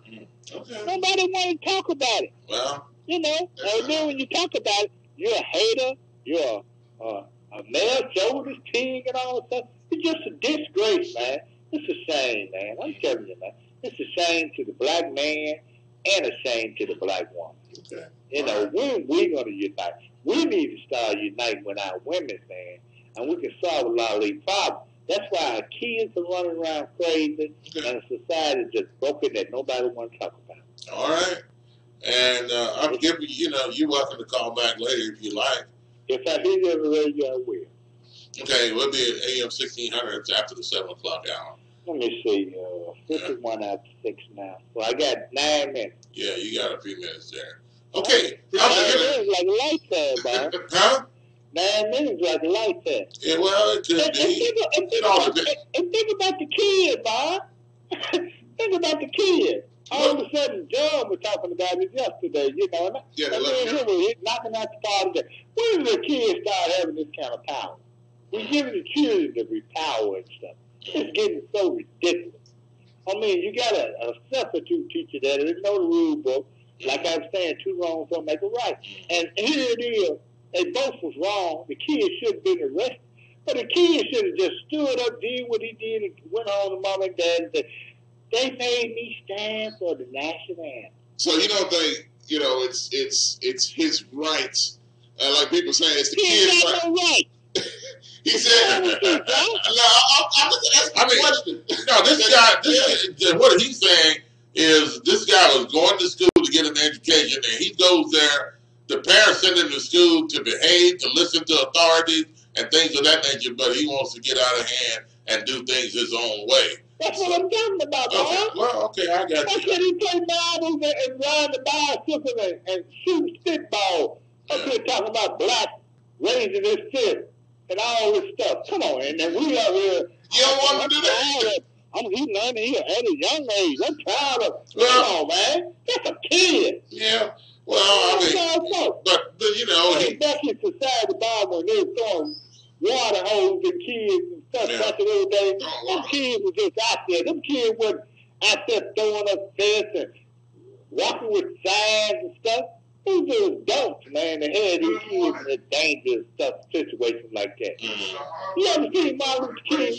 Okay. Nobody want to talk about it. Well, you know, and then when you talk about it, you're a hater, you're a male shoulders pig and all that stuff. It's just a disgrace, man. It's a shame, man. I'm telling you, man. It's a shame to the black man and a shame to the black woman. Okay. You know, when we going to unite? We need to start uniting with our women, man, and we can solve a lot of these problems. That's why our kids are running around crazy, and a society is just broken that nobody wants to talk about. All right. And I'm giving you, you're welcome to call back later if you like. If I hear you on the radio, I will. Okay, we'll be at AM 1600. It's after the 7 o'clock hour. Let me see. 51 after 6 now. Well, I got 9 minutes. Yeah, you got a few minutes there. Okay. 9 minutes like a lifetime, Bob. Huh? 9 minutes like a lifetime. Yeah, well, it could be. And think about the kid, Bob. Think about the kid. All of a sudden, John was talking about it yesterday, And Yeah, he was knocking out the father. When did the kids start having this kind of power? We're giving the children the power and stuff. It's getting so ridiculous. I mean, you got a substitute teacher that didn't know the rule book. Like I was saying, 2 wrongs don't make a right. And here it is. They both was wrong. The kid should have been arrested. But the kid should have just stood up, did what he did, and went home to mom and dad and said, they made me stand for the national anthem. So you don't think, it's his right. Like people saying, it's the kid's right. No right. He said, I'm just asking a question. No, this guy, what he's saying is this guy was going to school to get an education, and he goes there. The parents send him to school to behave, to listen to authorities, and things of that nature, but he wants to get out of hand and do things his own way. That's what I'm talking about, okay. Bob. Well, okay, I got you. That's when he play marbles and ride the bicycle and shoot spitball. Up here talking about black raising his fist and all this stuff. Come on, and then we are here. You don't want to do that? He's learning here at a young age. I'm proud of him. Come on, man. That's a kid. Yeah. Well, I mean, but back in society, Bob, when they were throwing water hose and kids and stuff back in those days, them kids was just out there. Them kids wasn't out there throwing up fists and walking with signs and stuff. These were adults, man, that had these kids in a dangerous stuff, situations like that. You ever seen Martin Luther King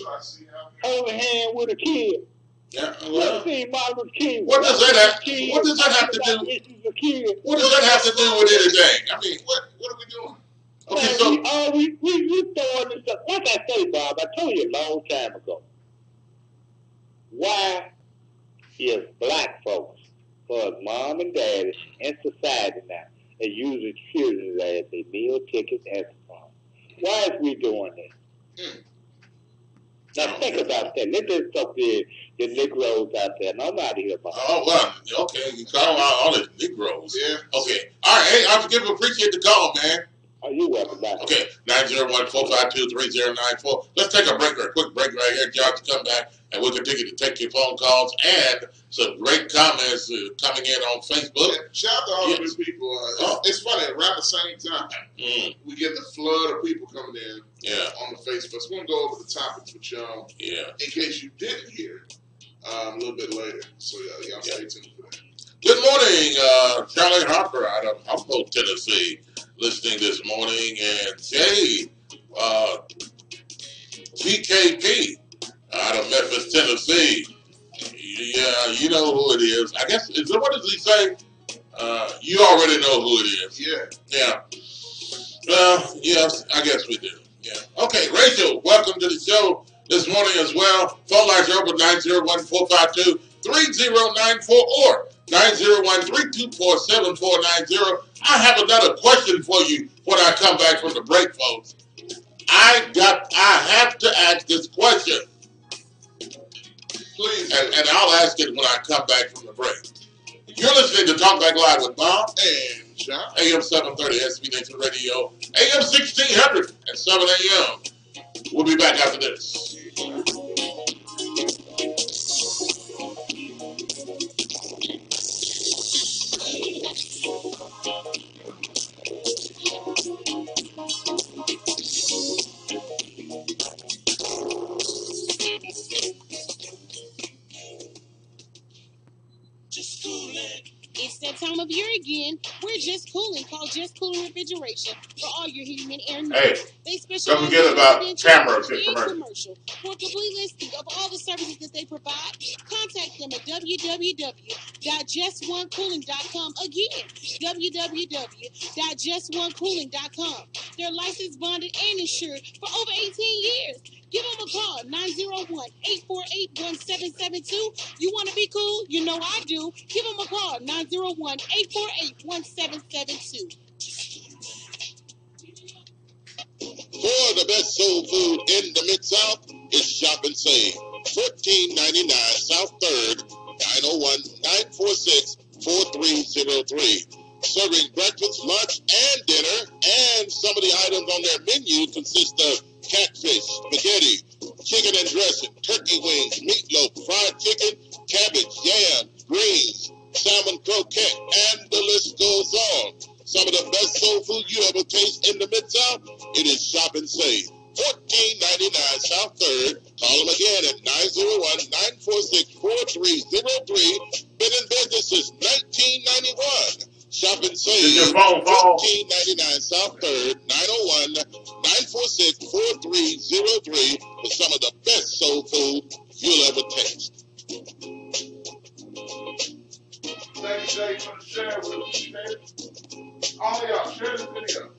hold a hand with a kid? Yeah, you ever seen Martin Luther King? What does that have to do? What does that have to do with anything? I mean, what are we doing? Okay, so we throwing this stuff. Like I say, Bob, I told you a long time ago. Why is black folks, for mom and dad in society now, are using children as their meal tickets at the farm? Why is we doing this? Now think about that. Let's just talk to the Negroes out there. And I'm out of here, Bob. Oh, well, okay. You call out all the Negroes. Yeah. Okay. All right. Hey, appreciate the call, man. Oh, you're welcome back. Okay. 901-452-3094. Let's take a break, or a quick break right here. John, to come back, and we'll continue to take your phone calls and some great comments coming in on Facebook. Yeah, shout out to all of these people. It's funny, around the same time, we get the flood of people coming in on the Facebook. So we're going to go over the topics with y'all in case you didn't hear a little bit later. So y'all stay tuned for that. Good morning, Charlie Harper out of Humboldt, Tennessee, listening this morning. And Jay, GKP out of Memphis, Tennessee. Yeah, you know who it is. I guess, what does he say? You already know who it is. Yeah. Well, yes, I guess we do. Yeah. Okay, Rachel, welcome to the show this morning as well. Phone lines are open 901-452-3094 or 901-324-7490. I have another question for you when I come back from the break, folks. I have to ask this question. Please. And I'll ask it when I come back from the break. You're listening to Talk Back Live with Bob and John. AM 730 SB Nation Radio, AM 1600 at 7 a.m. We'll be back after this. It's that time of year again. We're Just Cooling. Call Just Cooling Refrigeration for all your heating and air needs. Hey, they specialize don't forget about cameras and commercial. For a complete listing of all the services that they provide, contact them at www.justoncooling.com. Again, www.justonecooling.com. They're licensed, bonded, and insured for over 18 years. Give them a call, 901-848-1772. You want to be cool? You know I do. Give them a call, 901-848-1772. For the best soul food in the Mid-South, is Shop and Save. 1499 South 3rd, 901-946-4303. Serving breakfast, lunch, and dinner, and some of the items on their menu consist of catfish, spaghetti, chicken and dressing, turkey wings, meatloaf, fried chicken, cabbage, yam, greens, salmon croquette, and the list goes on. Some of the best soul food you ever taste in the Mid-South, it is Shop and Save. 1499 South 3rd. Call them again at 901-946-4303. Been in business since 1991. Shop and Save. 1499 South 3rd, 901-946-4303 for some of the best soul food you'll ever taste. Thank you, Jay, for the share with us. All of y'all, share this video.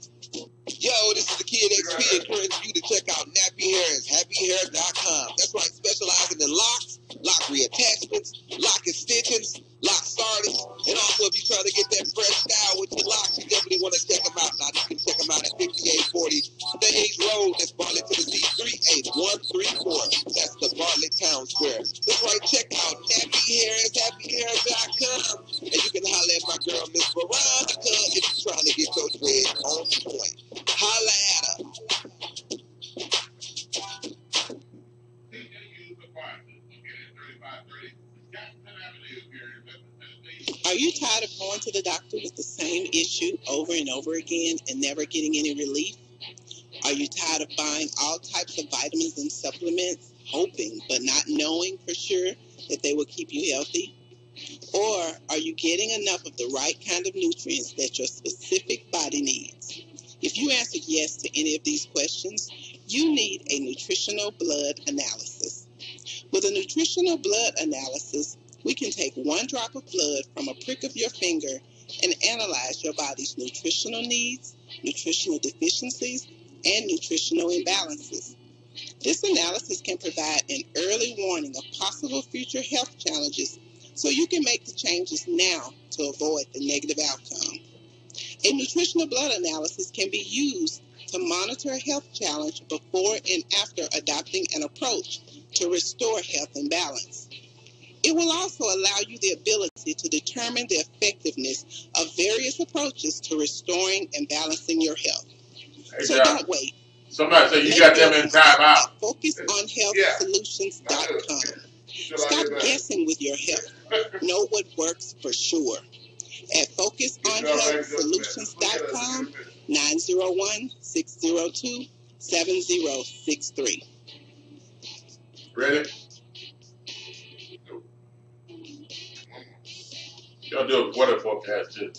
Yo, this is the Kid XP encouraging you to check out Nappy Hair, happyhair.com. That's right, specializing in locks, lock reattachments, lock extensions, lock starters, and also if you're trying to get that fresh style with your locks, you definitely want to check them out. Now, you can check them out at 5840 Stage Road. That's Bartlett, Tennessee, 38134. That's the Bartlett Town Square. That's right, check out Nappy Hair, happyhair.com. And you can holler at my girl, Miss Veronica, if you're trying to get your dreads on point. Holla at her. Are you tired of going to the doctor with the same issue over and over again and never getting any relief? Are you tired of buying all types of vitamins and supplements, hoping but not knowing for sure that they will keep you healthy? Or are you getting enough of the right kind of nutrients that your specific body needs? If you answered yes to any of these questions, you need a nutritional blood analysis. With a nutritional blood analysis, we can take one drop of blood from a prick of your finger and analyze your body's nutritional needs, nutritional deficiencies, and nutritional imbalances. This analysis can provide an early warning of possible future health challenges so you can make the changes now to avoid the negative outcome. A nutritional blood analysis can be used to monitor a health challenge before and after adopting an approach to restore health and balance. It will also allow you the ability to determine the effectiveness of various approaches to restoring and balancing your health. Hey, so don't wait. Somebody say you got them in time out. FocusOnHealthSolutions.com. Stop guessing with your health. Know what works for sure. At FocusOnHealthSolutions.com, 901-602-7063. Ready? Y'all do a weather forecast too.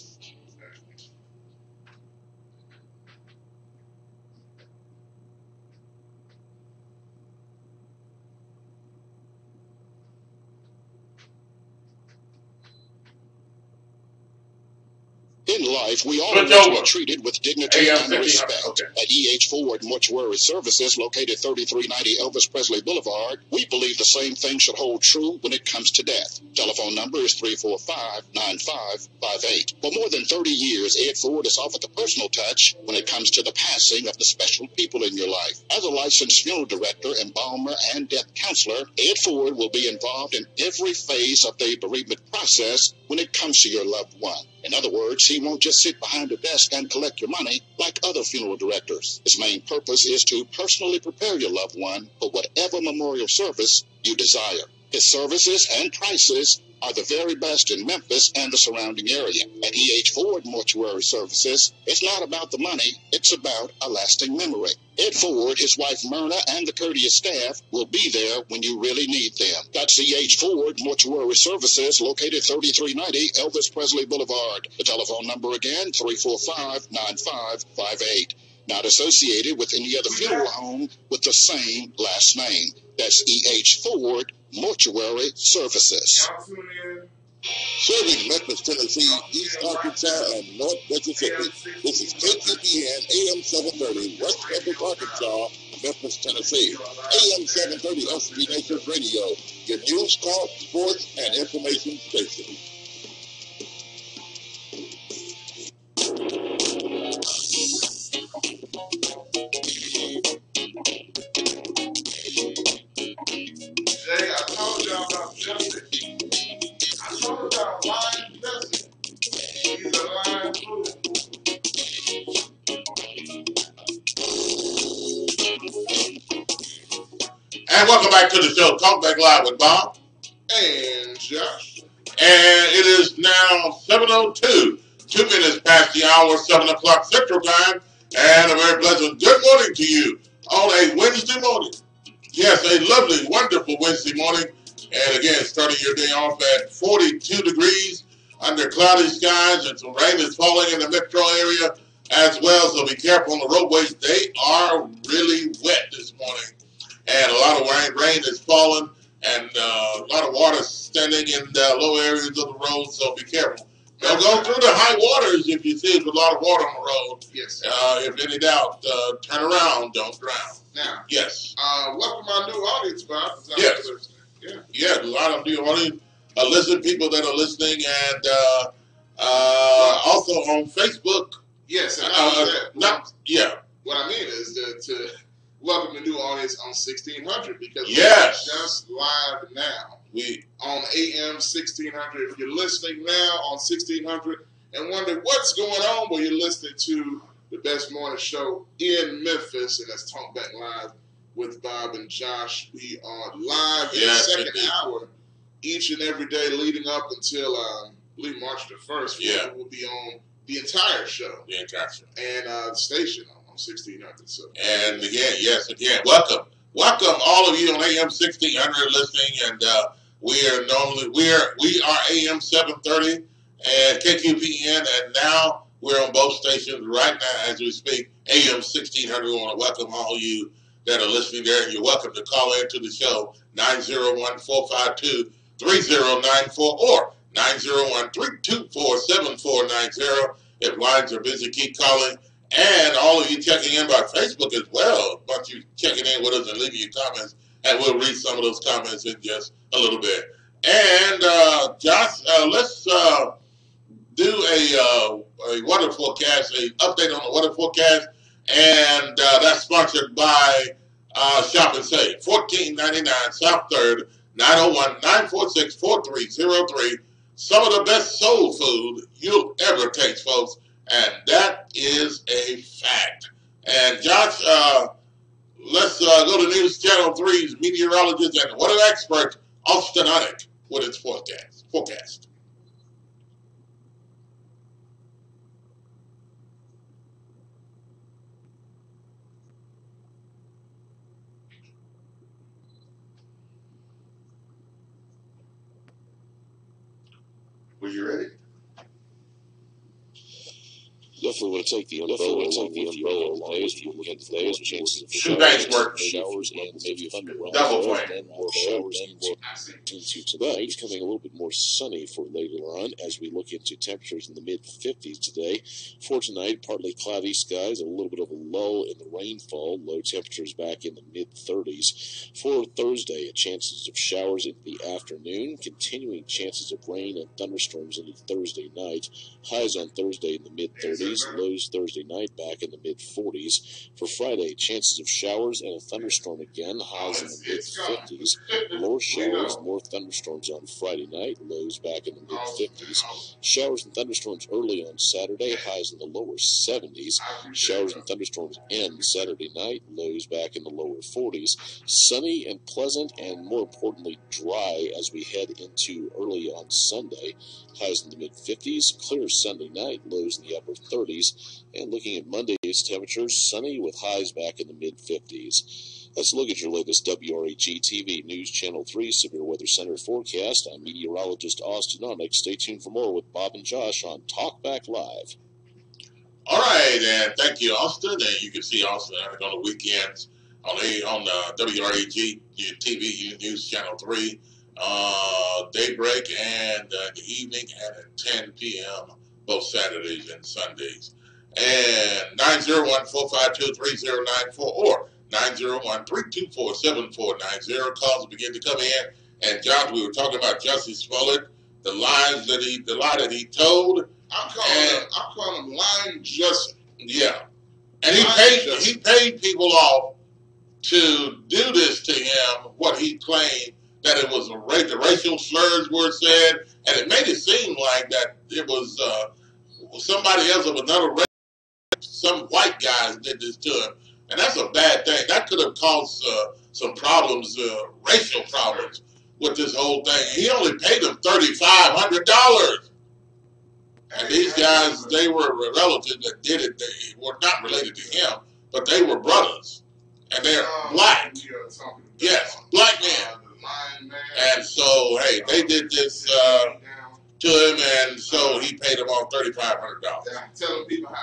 In life, we all want to be treated with dignity and respect. At E.H. Ford Mortuary Services, located 3390 Elvis Presley Boulevard, we believe the same thing should hold true when it comes to death. Telephone number is 345-9558. For more than 30 years, Ed Ford has offered the personal touch when it comes to the passing of the special people in your life. As a licensed funeral director, embalmer, and death counselor, Ed Ford will be involved in every phase of the bereavement process when it comes to your loved one. In other words, he won't just sit behind a desk and collect your money like other funeral directors. His main purpose is to personally prepare your loved one for whatever memorial service you desire. His services and prices are the very best in Memphis and the surrounding area. At E.H. Ford Mortuary Services, it's not about the money, it's about a lasting memory. Ed Ford, his wife Myrna, and the courteous staff will be there when you really need them. That's E.H. Ford Mortuary Services, located 3390 Elvis Presley Boulevard. The telephone number again, 345-9558. Not associated with any other funeral home with the same last name. That's E.H. Ford Mortuary Services. Serving Memphis, Tennessee, East Arkansas, and North Mississippi. This is KTPN AM 730, West Memphis, Arkansas, Memphis, Tennessee. AM 730 SB Nation Radio, your news, talk, sports, and information station. Jay, I told y'all about Jesse. I told y'all Lion Jesse. He's a lion fool. And welcome back to the show, Talk Back Live with Bob and Josh. And it is now 7:02, 2 minutes past the hour, 7 o'clock Central Time. And a very pleasant good morning to you on a Wednesday morning. Yes, a lovely, wonderful Wednesday morning. And again, starting your day off at 42 degrees under cloudy skies, and some rain is falling in the metro area as well. So be careful on the roadways. They are really wet this morning. And a lot of rain is falling, and a lot of water standing in the low areas of the road, so be careful. Don't go through the high waters if you see a lot of water on the road. Yes. If any doubt, turn around, don't drown. Now, yes. Welcome our new audience, Bob. Yes. Yeah, a lot of new audience, people that are listening, and also on Facebook. Yes, and what I mean is to welcome the new audience on 1600 because we're just live now. We on AM 1600. If you're listening now on 1600 and wonder what's going on, well, you're listening to the best morning show in Memphis, and that's Talk Back Live with Bob and Josh. We are live in the second hour each and every day leading up until I believe March the 1st. Yeah, we'll be on the entire show. The entire show. And the station on 1600. So. And again, welcome all of you on AM 1600 listening, and we are AM 730 and KQPN, and now we're on both stations right now as we speak. AM 1600. We want to welcome all of you that are listening there, and you're welcome to call into the show 901-452-3094 or 901-324-7490. If lines are busy, keep calling. And all of you checking in by Facebook as well. A bunch of you checking in with us and leaving your comments, and we'll read some of those comments in just a little bit. And Josh, let's do a weather forecast, an update on the weather forecast, and that's sponsored by Shop and Save, 1499 South 3rd, 901-946-4303. Some of the best soul food you'll ever taste, folks, and that is a fact. And Josh, let's go to News Channel 3's meteorologist and weather expert, Austin Onick, with its forecast. Were you ready? Definitely want to take the umbrella along with you today as we look at today's chances of showers and maybe thunder. Double point. Then more showers into tonight, becoming a little bit more sunny for later on as we look into temperatures in the mid-50s today. For tonight, partly cloudy skies, a little bit of a lull in the rainfall. Low temperatures back in the mid-30s. For Thursday, chances of showers in the afternoon, continuing chances of rain and thunderstorms into Thursday night. Highs on Thursday in the mid-30s. Lows Thursday night back in the mid-40s. For Friday, chances of showers and a thunderstorm again. Highs in the mid-50s. More showers, more thunderstorms on Friday night. Lows back in the mid-50s. Showers and thunderstorms early on Saturday. Highs in the lower 70s. Showers and thunderstorms end Saturday night. Lows back in the lower 40s. Sunny and pleasant, and more importantly, dry as we head into early on Sunday. Highs in the mid-50s. Clear Sunday night. Lows in the upper 30s. And looking at Monday's temperatures, sunny with highs back in the mid-50s. Let's look at your latest WREG TV News Channel 3 Severe Weather Center forecast. I'm meteorologist Austin Onick. Stay tuned for more with Bob and Josh on Talk Back Live. All right, and thank you, Austin. And you can see Austin on the weekends on WREG TV News Channel 3, daybreak and the evening and at 10 p.m. both Saturdays and Sundays. And 901-452-3094 or 901-324-7490. Calls begin to come in. And John, we were talking about Jussie Smollett, the lie that he told. I'm calling him lying Jussie. Yeah. And he paid people off to do this to him, what he claimed that it was the racial slurs were said, and it made it seem like that it was somebody else of another race, some white guys did this to him, and that's a bad thing. That could have caused some problems, racial problems with this whole thing. He only paid them $3,500. And these guys, they were relatives that did it. They were not related to him, but they were brothers. And they're black. Yes, black men. And so, hey, they did this to him, and so he paid them all $3,500.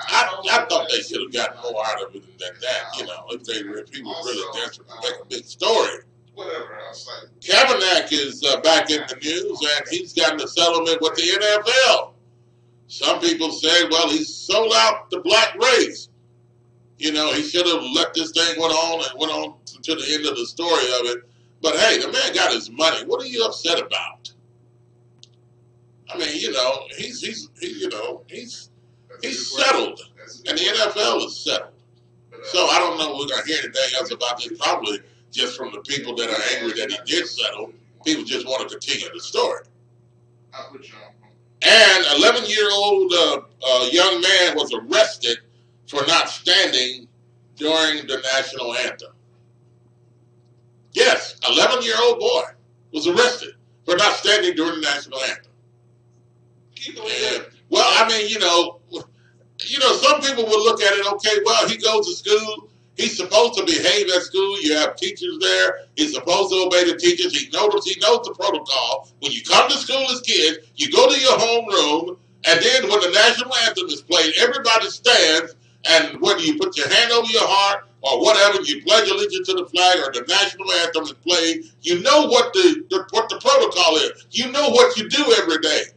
I thought they should have gotten more out of it than that, you know, if people were really desperate to make a big story. Whatever else. Kaepernick is back in the news, and he's gotten a settlement with the NFL. Some people say, well, he sold out the black race. You know, he should have let this thing went on to the end of the story of it. But hey, the man got his money. What are you upset about? I mean, you know, he's settled, and the NFL is settled. So I don't know if we're gonna hear anything else about this. Probably just from the people that are angry that he did settle. People just want to continue the story. And 11-year-old young man was arrested for not standing during the national anthem. Yes, 11-year-old boy was arrested for not standing during the national anthem. And, well, I mean, you know, some people will look at it, okay, well, he goes to school. He's supposed to behave at school. You have teachers there. He's supposed to obey the teachers. He knows the protocol. When you come to school as kids, you go to your homeroom, and then when the national anthem is played, everybody stands, and whether you put your hand over your heart or whatever, you pledge allegiance to the flag or the national anthem is played, you know what the protocol is. You know what you do every day.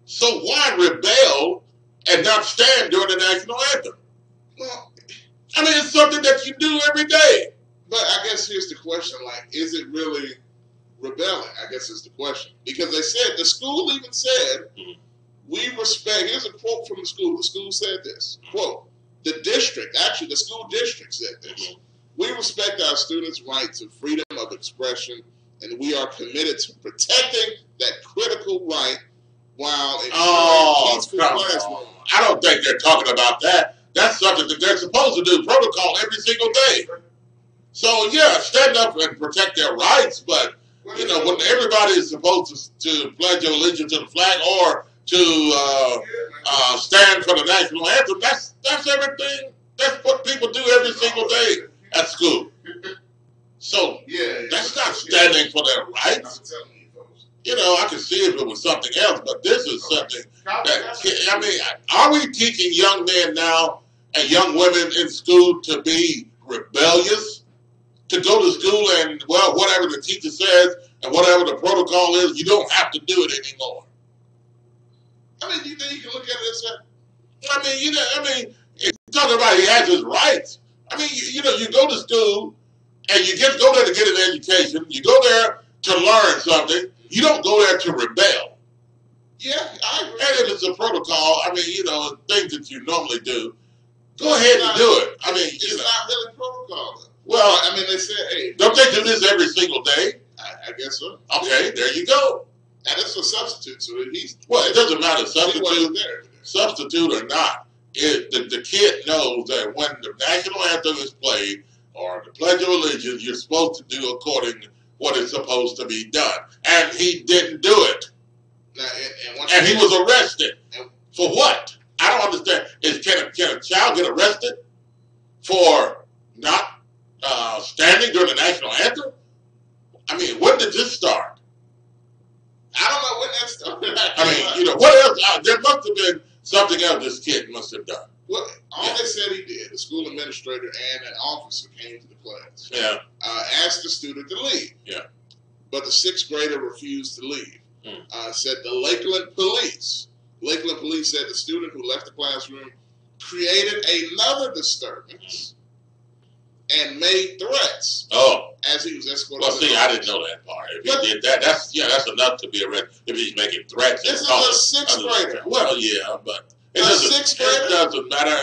So why rebel and not stand during the national anthem? Well, I mean, it's something that you do every day. But I guess here's the question, like, is it really rebelling? I guess is the question. Because they said, the school even said, we respect, here's a quote from the school. The school said this, quote, the school district said this. We respect our students' right to freedom of expression, and we are committed to protecting that critical right while ensuring peaceful classroom. I don't think they're talking about that. That's something that they're supposed to do, protocol every single day. So, yeah, stand up and protect their rights, but, you know, when everybody is supposed to pledge your allegiance to the flag or to stand for the national anthem, that's everything. That's what people do every single day at school. So, that's not standing for their rights. You know, I can see if it was something else, but this is something that, I mean, are we teaching young men now and young women in school to be rebellious? To go to school and, well, whatever the teacher says and whatever the protocol is, you don't have to do it anymore. I mean, do you think you can look at it as that? If you're talking about he has his rights. I mean, you go to school and you go there to get an education. You go there to learn something. You don't go there to rebel. Yeah, I agree. And if it's a protocol, I mean, things that you normally do, go ahead and do it. I mean, it's not really protocol, though. Well, I mean, they said, hey. Don't they do this every single day? I guess so. Okay, there you go. And it's a substitute, so well, it doesn't matter, substitute or not. The kid knows that when the national anthem is played or the Pledge of Allegiance, you're supposed to do according to what is supposed to be done. And he didn't do it. And he was arrested. For what? I don't understand. Can a child get arrested for not standing during the national anthem? I mean, when did this start? I don't know when that started. I mean, what else? There must have been something else this kid must have done. Well, all they said he did, the school administrator and an officer came to the class. Yeah. Asked the student to leave. Yeah. But the sixth grader refused to leave. Said the Lakeland police said the student who left the classroom created another disturbance and made threats. Oh. As he was escorted. Well, see, I didn't know that part. If he did that, that's enough to be arrested. If he's making threats. This is a sixth grader. Well, yeah, but it doesn't matter.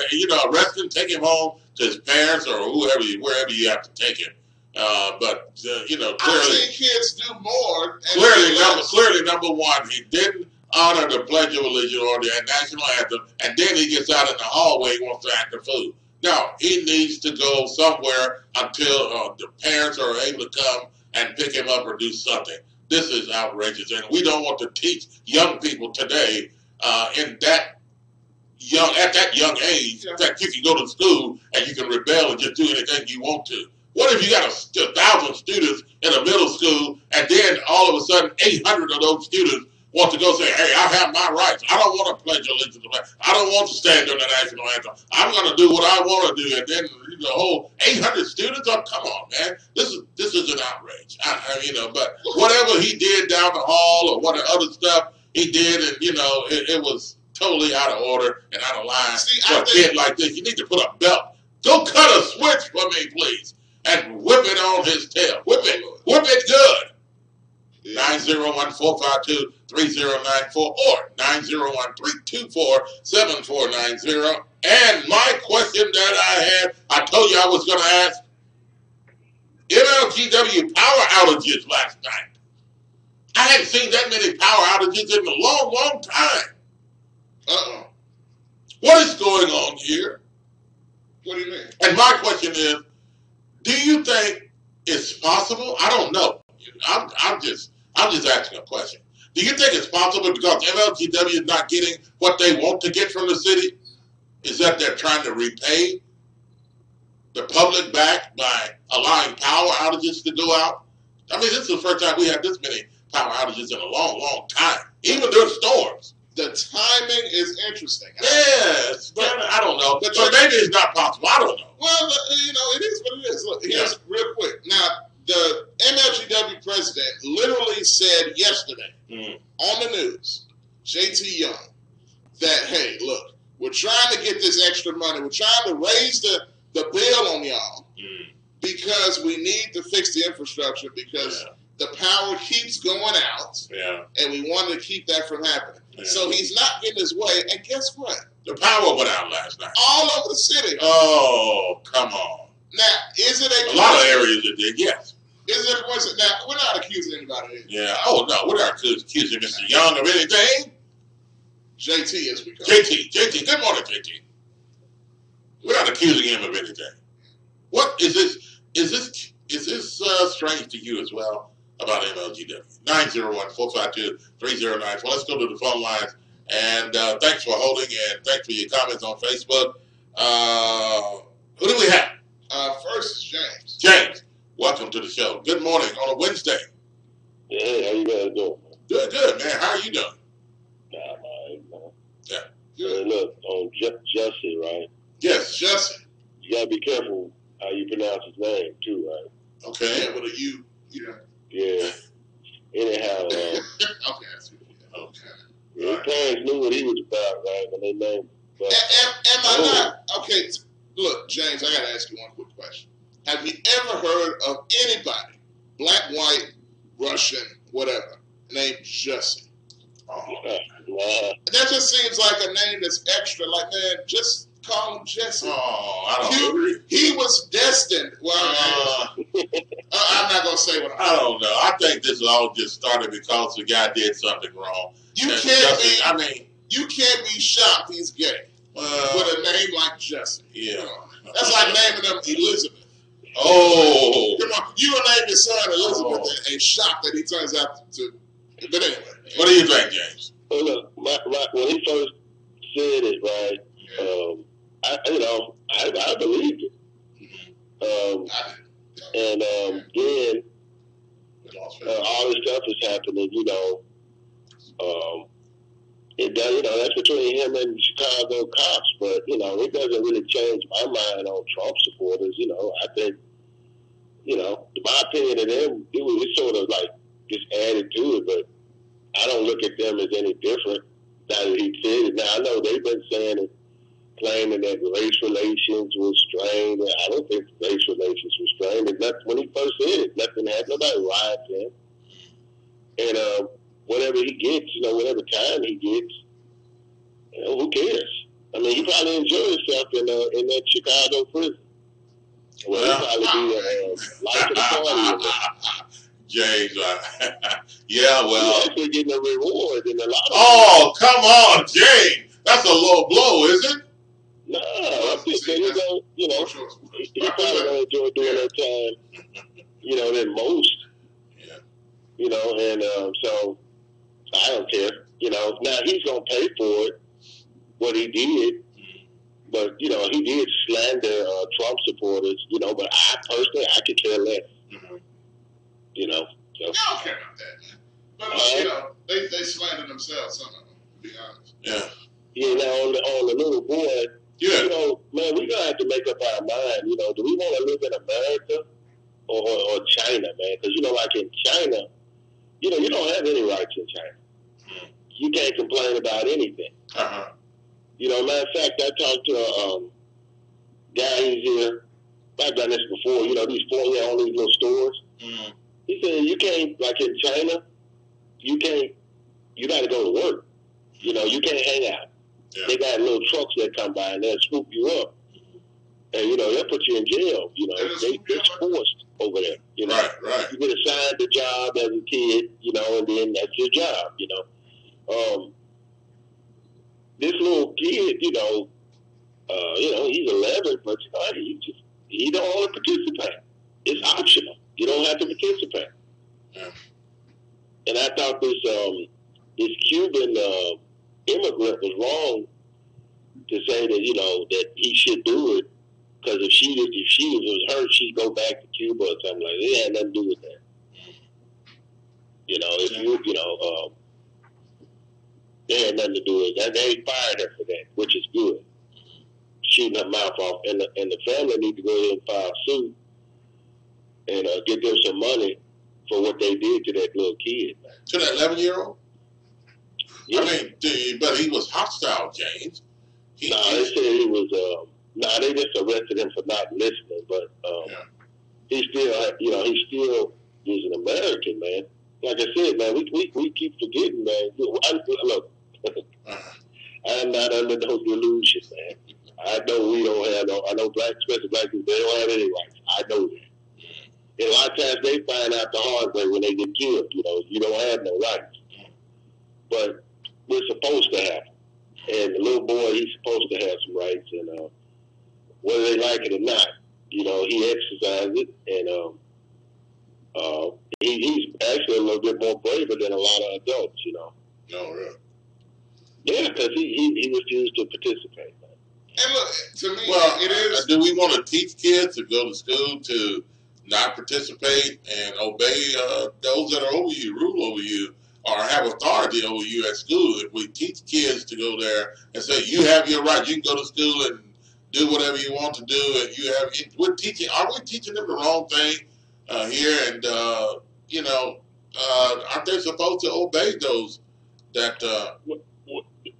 Arrest him, take him home to his parents or wherever you have to take him. But clearly, I've seen kids do more. Clearly, number one, he didn't honor the Pledge of Allegiance or the national anthem, and then he gets out in the hallway and wants to act a fool. No, he needs to go somewhere until the parents are able to come and pick him up or do something. This is outrageous, and we don't want to teach young people today at that young age that you can go to school and you can rebel and just do anything you want to. What if you got 1,000 students in a middle school, and then all of a sudden 800 of those students want to go say, hey, I have my rights. I don't want to pledge allegiance to that. I don't want to stand during the national anthem. I'm going to do what I want to do. And then the whole 800 students, oh, come on, man. This is an outrage. But whatever he did down the hall or what other stuff he did, and, it was totally out of order and out of line. For a kid like this, you need to put a belt. Go cut a switch for me, please, and whip it on his tail. Whip it good. 901-452-3094 or 901-324-7490. And my question that I told you I was going to ask, MLGW power outages last night. I hadn't seen that many power outages in a long, long time. What is going on here? What do you mean? And my question is, do you think it's possible? I don't know. I'm just asking a question. Do you think it's possible because MLGW is not getting what they want to get from the city? Is that they're trying to repay the public back by allowing power outages to go out? I mean, this is the first time we had this many power outages in a long, long time, even during storms. The timing is interesting. Yes, but I don't know. But maybe it's not possible. I don't know. Well, it is what it is. Look, here's real quick. Now, the MLGW president literally said yesterday on the news, JT Young, that, hey, look, we're trying to get this extra money. We're trying to raise the bill on y'all because we need to fix the infrastructure because the power keeps going out, and we wanted to keep that from happening. So he's not getting his way, and guess what? The power went out last night. All over the city. Oh, come on. Now, is it a lot of areas it did, yes. Is it a coincidence? Now, we're not accusing anybody. Yeah. Oh, no, we're not accusing Mr. Young of anything. JT, as we call JT. Good morning, JT. We're not accusing him of anything. What is this? Is this strange to you as well about MLGW? 901-452-3094. Let's go to the phone lines. And thanks for holding, and thanks for your comments on Facebook. Who do we have? First is James. James, welcome to the show. Good morning on a Wednesday. Hey, how you guys doing? Good, man. How are you doing? Nah, I'm all right, man. Yeah. Hey, look, on Jesse, right? Yes, Jesse. You gotta be careful how you pronounce his name, too, right? Okay. Yeah, with a U. Yeah. Anyhow, okay. His parents knew what he was about, right? When they named him. But, am I not? Okay, look, James, I got to ask you one quick question. Have you ever heard of anybody, black, white, Russian, whatever, named Jesse? That just seems like a name that's extra. Like, man, just call him Jesse. Oh, I don't agree. He was destined. Well, I'm not going to say what I don't know. I think this all just started because the guy did something wrong. You can't be shocked he's gay with a name like Jesse. Yeah. That's like naming them Elizabeth. Oh. Come on. You would name your son Elizabeth and shocked that he turns out to. But anyway. What do you think, James? Well, look, when he first said it, right, I believed it. And then all this stuff is happening, that's between him and the Chicago cops. But, it doesn't really change my mind on Trump supporters. I think, my opinion of them, it was sort of like just added to it, but I don't look at them as any different now that he said it. Now, I know they've been saying it claiming that race relations was strained. I don't think race relations was strained. When he first said it, nothing happened. Nobody lied to him. And whatever he gets, whatever time he gets, who cares? I mean, he probably enjoyed himself in that Chicago prison. Well, he probably be life of the party. James, yeah, well. He's actually getting a reward in a lot of Oh, come on, James. That's a low blow, is it? No, I think that he probably going to enjoy doing that time, than most. Yeah. And so I don't care. Now he's going to pay for it, what he did. But, he did slander Trump supporters, but I personally, I could care less. Mm-hmm. So. I don't care about that, man. But, they slander themselves, some of them, to be honest. Yeah. On the little boy, yeah. Man, we're going to have to make up our mind, do we want to live in America or China, man? Because, like in China, you don't have any rights in China. Mm-hmm. You can't complain about anything. Uh-huh. Matter of fact, I talked to a guy who's here. I've done this before. These all these little stores. Mm-hmm. He said, you can't, like in China, you got to go to work. You can't hang out. Yeah. They got little trucks that come by and they'll swoop you up. And, they'll put you in jail. It's forced over there. Right. You get assigned the job as a kid, and then that's your job, This little kid, he's 11, but he don't want to participate. It's optional. You don't have to participate. Yeah. And I thought this Cuban immigrant was wrong to say that that he should do it, because if she was her, she'd go back to Cuba or something like that. It had nothing to do with that. They had nothing to do with that. They fired her for that, which is good. Shooting her mouth off, and the family need to go ahead and file suit and get them some money for what they did to that little kid. To that 11-year-old? Yeah. I mean, but he was hostile, James. They said he was. They just arrested him for not listening, but he still is an American, man. Like I said, man, we keep forgetting, man. Look, I'm not under no delusion, man. I know we don't have I know especially black people, they don't have any rights. I know that. And a lot of times they find out the hard way when they get killed. You don't have no rights. But we're supposed to have them. And the little boy, he's supposed to have some rights. And whether they like it or not, he exercised it. And he's actually a little bit more braver than a lot of adults, No, really? Yeah, because he refused to participate. And look, to me, it is. Do we want to teach kids to go to school to not participate and obey those that are over you, rule over you, or have authority over you at school? If we teach kids to go there and say, you have your right, you can go to school and do whatever you want to do, and are we teaching them the wrong thing here? And, aren't they supposed to obey those that...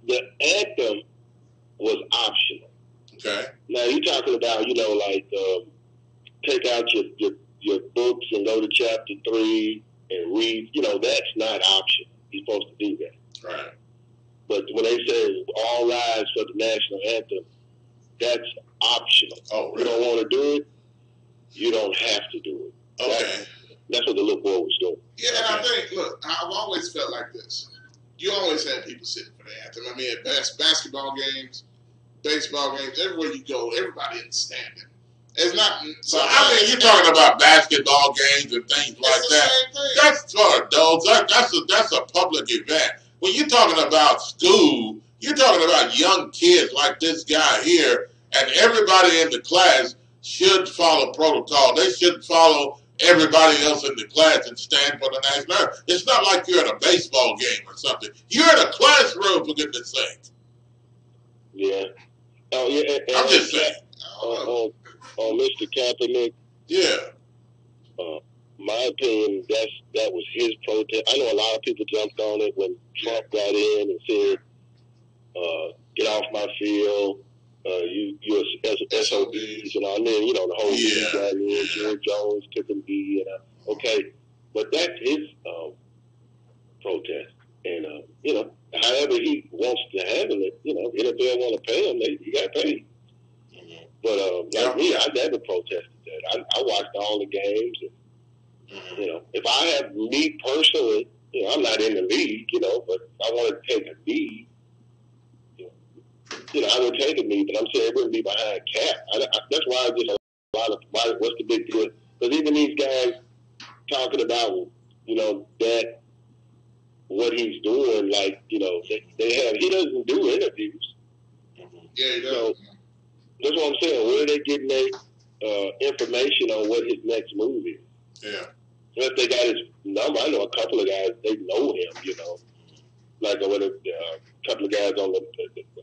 The anthem was optional. Okay. Now you're talking about, take out your books and go to chapter 3 and read. That's not optional. You're supposed to do that. Right. But when they say all rise for the national anthem, that's optional. Oh, really? You don't want to do it, you don't have to do it. Okay. That's what the little boy was doing. Yeah, and I think, look, I've always felt like this. You always had people sitting for the anthem. I mean, at basketball games, baseball games, everywhere you go, everybody is standing. It's not. So you're talking about basketball games and things like that. Same thing. That's for adults. That's a public event. When you're talking about school, you're talking about young kids like this guy here, and everybody in the class should follow protocol. They should follow everybody else in the class and stand for the national anthem. It's not like you're at a baseball game or something. You're in a classroom, for goodness sake. Yeah. Oh, yeah. I'm just saying. Mr. Kaepernick. Yeah. My opinion, that was his protest. I know a lot of people jumped on it when Trump got in and said, "Get off my field." SOBs and all, and then, the whole guy in, Jerry Jones took him B, and okay. But that's his protest. And, however he wants to handle it, NFL want to pay him, he got paid. Mm-hmm. But, me, I never protested that. I watched all the games. And, if I have me personally, I'm not in the league, but I wanted to take a knee. I would take a knee, but I'm saying it wouldn't be behind Cap. That's why I just a lot of what's the big deal? Because even these guys talking about, that what he's doing, like, he doesn't do interviews. Mm-hmm. Yeah, he does. So that's what I'm saying. Where are they getting their information on what his next move is? Yeah. Unless they got his number. I know a couple of guys, they know him, Like a couple of guys on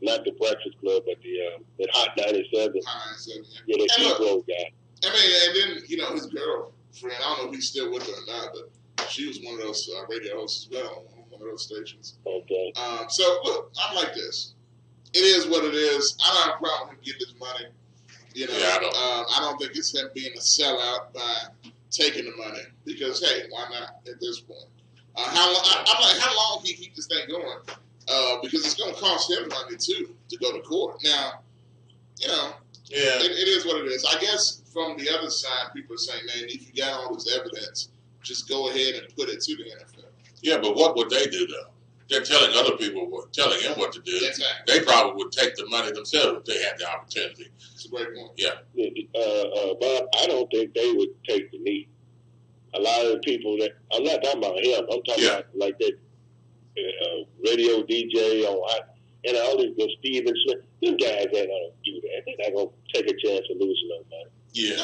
not the Breakfast Club, but the Hot 97. Hot 97, yeah. The Hebrew guy. I mean, and then, his girlfriend, I don't know if he's still with her or not, but she was one of those radio hosts as well on one of those stations. Okay. So, look, I'm like this. It is what it is. I don't have a problem with him getting his money. I don't think it's him being a sellout by taking the money because, hey, why not at this point? How long can he keep this thing going? Because it's going to cost him money, too, to go to court. Now, it is what it is. I guess from the other side, people are saying, man, if you got all this evidence, just go ahead and put it to the NFL. Yeah, but what would they do, though? They're telling other people, telling him what to do. Exactly. They probably would take the money themselves if they had the opportunity. That's a great point. Yeah. Bob, I don't think they would take the knee. A lot of the people that, I'm not talking about him, I'm talking about like that radio DJ on, and all these Steven Smith, them guys ain't going to do that. They're not going to take a chance of losing no money. Yeah. No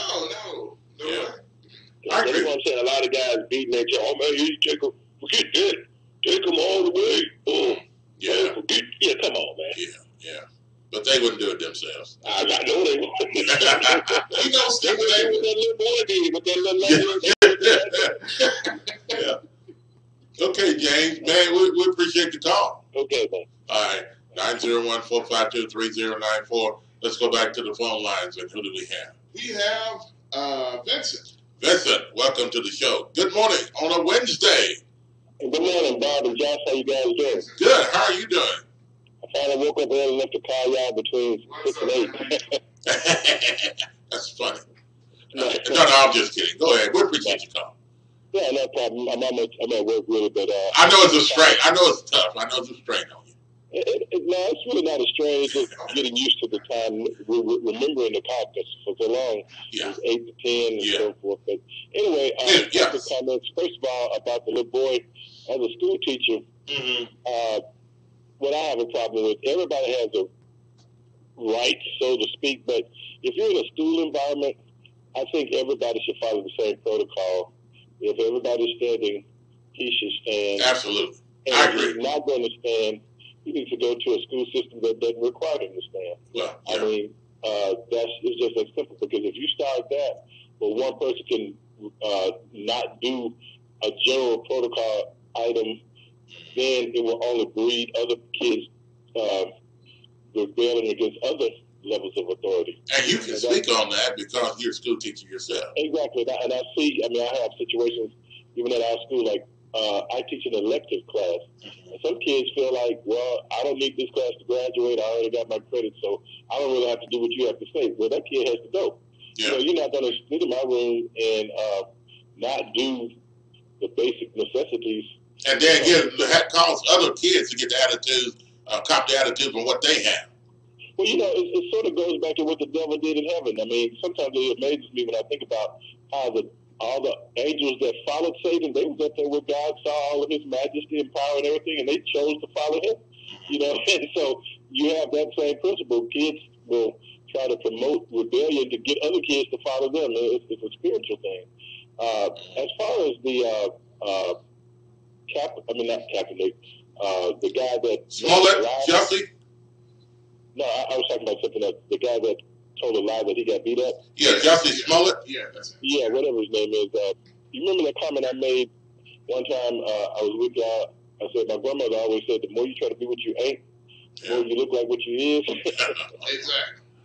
way. I agree. That's what I'm saying. A lot of guys beating that, oh man, you take them, forget that. Take them all the way. Yeah, come on, man. Yeah. But they wouldn't do it themselves. I know they wouldn't. Steve, they with that little boy did, with that little lady. Yeah. Okay, James. Man, we appreciate the call. Okay, man. All right. 901-452-3094. Let's go back to the phone lines. And who do we have? We have Vincent. Vincent, welcome to the show. Good morning on a Wednesday. Good morning, Bob and Josh. How you guys doing? Good. How are you doing? I finally woke up early enough to call y'all between 6 and 8. That's funny. No, I'm just kidding. Go ahead. We appreciate your call. Yeah, no problem. I'm at work really, but I know it's a strain. I know it's tough. I know it's a strain on you. No, it's really not a strain. It's just getting used to the time. Remembering the podcast for so long. Yeah. 8 to 10 and so forth. But anyway, a couple of comments. First of all, about the little boy. As a school teacher, what I have a problem with, everybody has a right, so to speak, but if you're in a school environment, I think everybody should follow the same protocol. If everybody's standing, he should stand. Absolutely. And I agree. If he's not going to stand, he needs to go to a school system that doesn't require him to stand. Well, yeah. I mean, it's just as simple, because if you start that, well, one person can not do a general protocol item, then it will only breed other kids rebelling against other levels of authority. And you can speak on that because you're a school teacher yourself. Exactly. And I have situations, even at our school, like I teach an elective class. And some kids feel like, well, I don't need this class to graduate. I already got my credit, so I don't really have to do what you have to say. Well, that kid has to go. Yeah. You're not going to sit in my room and not do the basic necessities. And then cause other kids to get the attitude, cop the attitude from what they have. Well, it sort of goes back to what the devil did in heaven. I mean, sometimes it amazes me when I think about how all the angels that followed Satan, they was up there where God saw all of his majesty and power and everything, and they chose to follow him. And so you have that same principle. Kids will try to promote rebellion to get other kids to follow them. It's a spiritual thing. As far as the not Kaepernick, the guy that Smollett, Jussie? No, I was talking about something else. The guy that told a lie that he got beat up. Yeah, Jussie Smollett? Yeah, that's it. Yeah, whatever his name is. You remember that comment I made one time? I was with y'all. I said, my grandmother always said, the more you try to be what you ain't, the more you look like what you is. Exactly.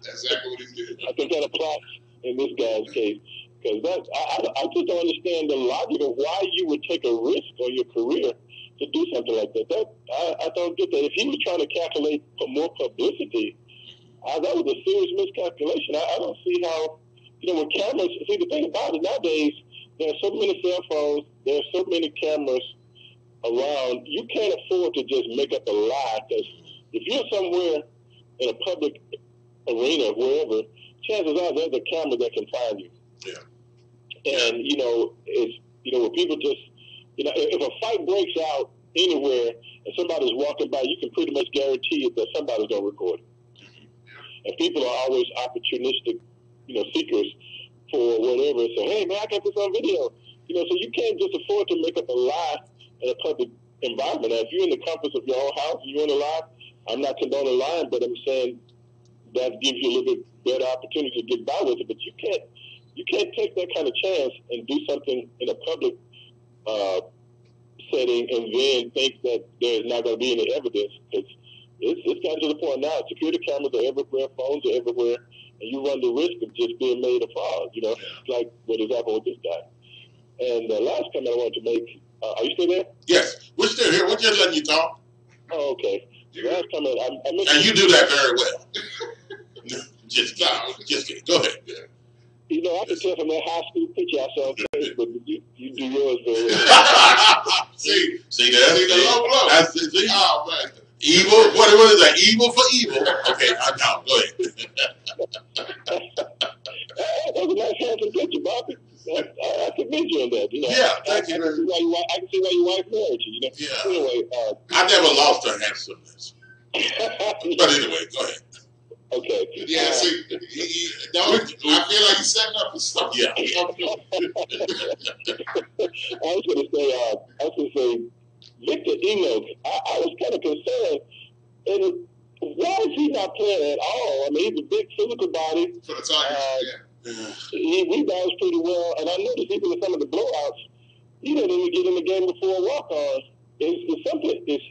That's exactly what he did. I think that applies in this guy's case. Because I just don't understand the logic of why you would take a risk on your career to do something like that. I don't get that. If he was trying to calculate for more publicity, that was a serious miscalculation. I don't see how, with cameras, see, the thing about it nowadays, there are so many cell phones, there are so many cameras around, you can't afford to just make up a lie, because if you're somewhere in a public arena, wherever, chances are there's a camera that can find you. Yeah. And, it's, when people just, if a fight breaks out anywhere and somebody's walking by, you can pretty much guarantee it that somebody's going to record it. And people are always opportunistic, seekers for whatever. So, hey, man, I got this on video. So you can't just afford to make up a lie in a public environment. Now, if you're in the comfort of your own house and you're in a lie, I'm not condoning lying, but I'm saying that gives you a little bit better opportunity to get by with it. But you can't take that kind of chance and do something in a public setting and then think that there's not going to be any evidence. It's gotten to the point now, security cameras are everywhere, phones are everywhere, and you run the risk of just being made a fraud, like what has happened with this guy. And the last comment I wanted to make, are you still there? Yes, we're still here. We're just letting you talk. Oh, okay. The last comment, I mentioned... And you do that very well. Just kidding. Go ahead. I can tell from that high school picture I saw on Facebook, but you do yours very well. See that? See the low blow. That's it. See? Oh, man. Evil. What is that? Evil for evil. Okay, now go ahead. That was a nice handsome picture, Bobby. I commend you on that. Yeah, thank you. I can see why your wife married you. Yeah. Anyway, I never lost her handsomeness. But anyway, go ahead. Okay. Yeah, see, I feel like he's setting up his stuff. Yeah. I was going to say, Victor Enoch, I was kind of concerned. And why is he not playing at all? I mean, he's a big physical body. For the Tigers, He rebounds pretty well. And I noticed even in some of the blowouts, he didn't even get in the game before a walk-on. Is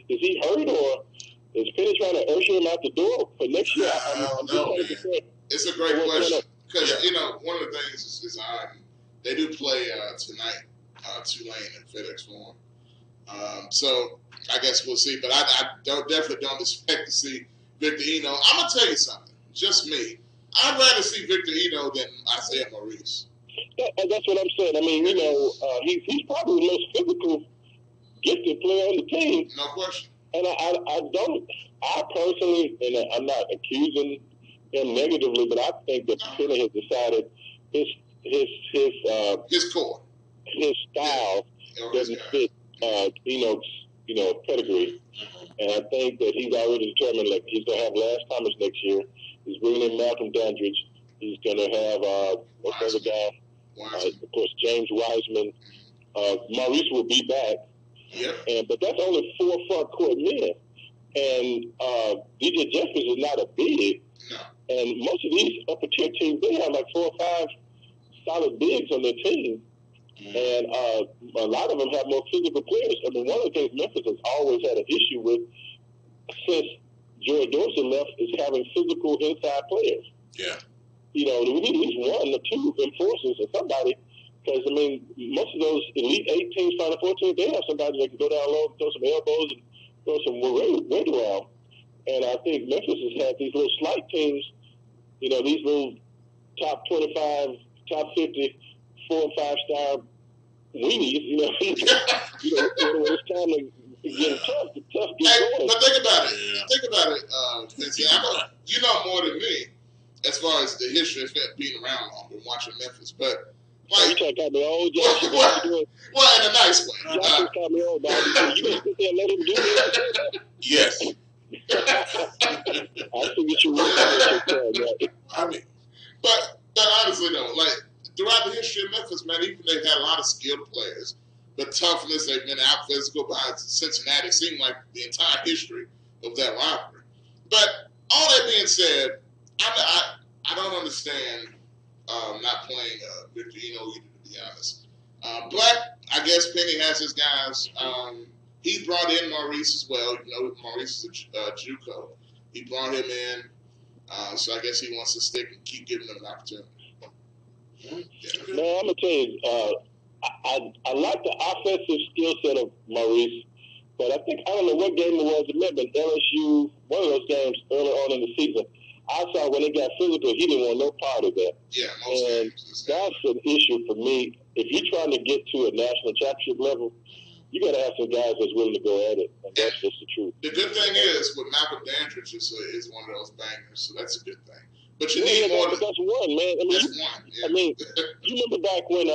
he hurt, or is Penny trying to usher him out the door for next year? I don't know, man. It's a great question. Because, one of the things is they do play tonight, Tulane and FedEx Forum. So I guess we'll see. But I definitely don't expect to see Victor Eno. I'm going to tell you something. Just me. I'd rather see Victor Eno than Isaiah Maurice. That's what I'm saying. I mean, he's probably the most physical, gifted player on the team. No question. And I personally, and I'm not accusing him negatively, but I think that Penny has decided his core, his style doesn't fit Enoch's pedigree. And I think that he's already determined, like, he's going to have last timers next year. He's bringing in Malcolm Dandridge. He's going to have what's the other guy? Of course, James Wiseman. Maurice will be back. Yep. But that's only 4 front court men. And DJ Jeffries is not a big. No. And most of these upper tier teams, they have like 4 or 5 solid bigs on their team. And a lot of them have more physical players. I mean, one of the things Memphis has always had an issue with since Joy Dorsey left is having physical inside players. Yeah. We need at least 1 or 2 enforcers or somebody. Because, I mean, most of those Elite 8 teams, Final 4 teams, they have somebody that can go down low, throw some elbows, and throw some weight around. And I think Memphis has had these little slight teams, these little top 25, top 50, 4 and 5 star weenies, when it's time to get tough get going. But think about it. Quincy. I know you know more than me as far as the history of being around longer and watching Memphis, but you talking about the old Josh? Well, in a nice way. Josh called me old, Bobby. You gonna sit there and let him do this? Yes. I see what you mean. I mean, but honestly though, like throughout the history of Memphis, man, even they've had a lot of skilled players. The toughness, they've been out physical by Cincinnati. It seemed like the entire history of that rivalry. But all that being said, I don't understand not playing Victor Eno either, to be honest. But I guess Penny has his guys. He brought in Maurice as well. Maurice is a JUCO. He brought him in. So I guess he wants to stick and keep giving them an opportunity. Yeah. Man, I'm gonna tell you, I like the offensive skill set of Maurice, but I don't know what game it was. It may have been LSU, one of those games early on in the season. I saw when it got physical, he didn't want no part of that. Yeah, and that's an issue for me. If you're trying to get to a national championship level, you got to have some guys that's willing to go at it, and that's just the truth. The good thing is, with Malcolm Dandridge is one of those bangers, so that's a good thing. But you need more. That's one, man. I mean, you remember back when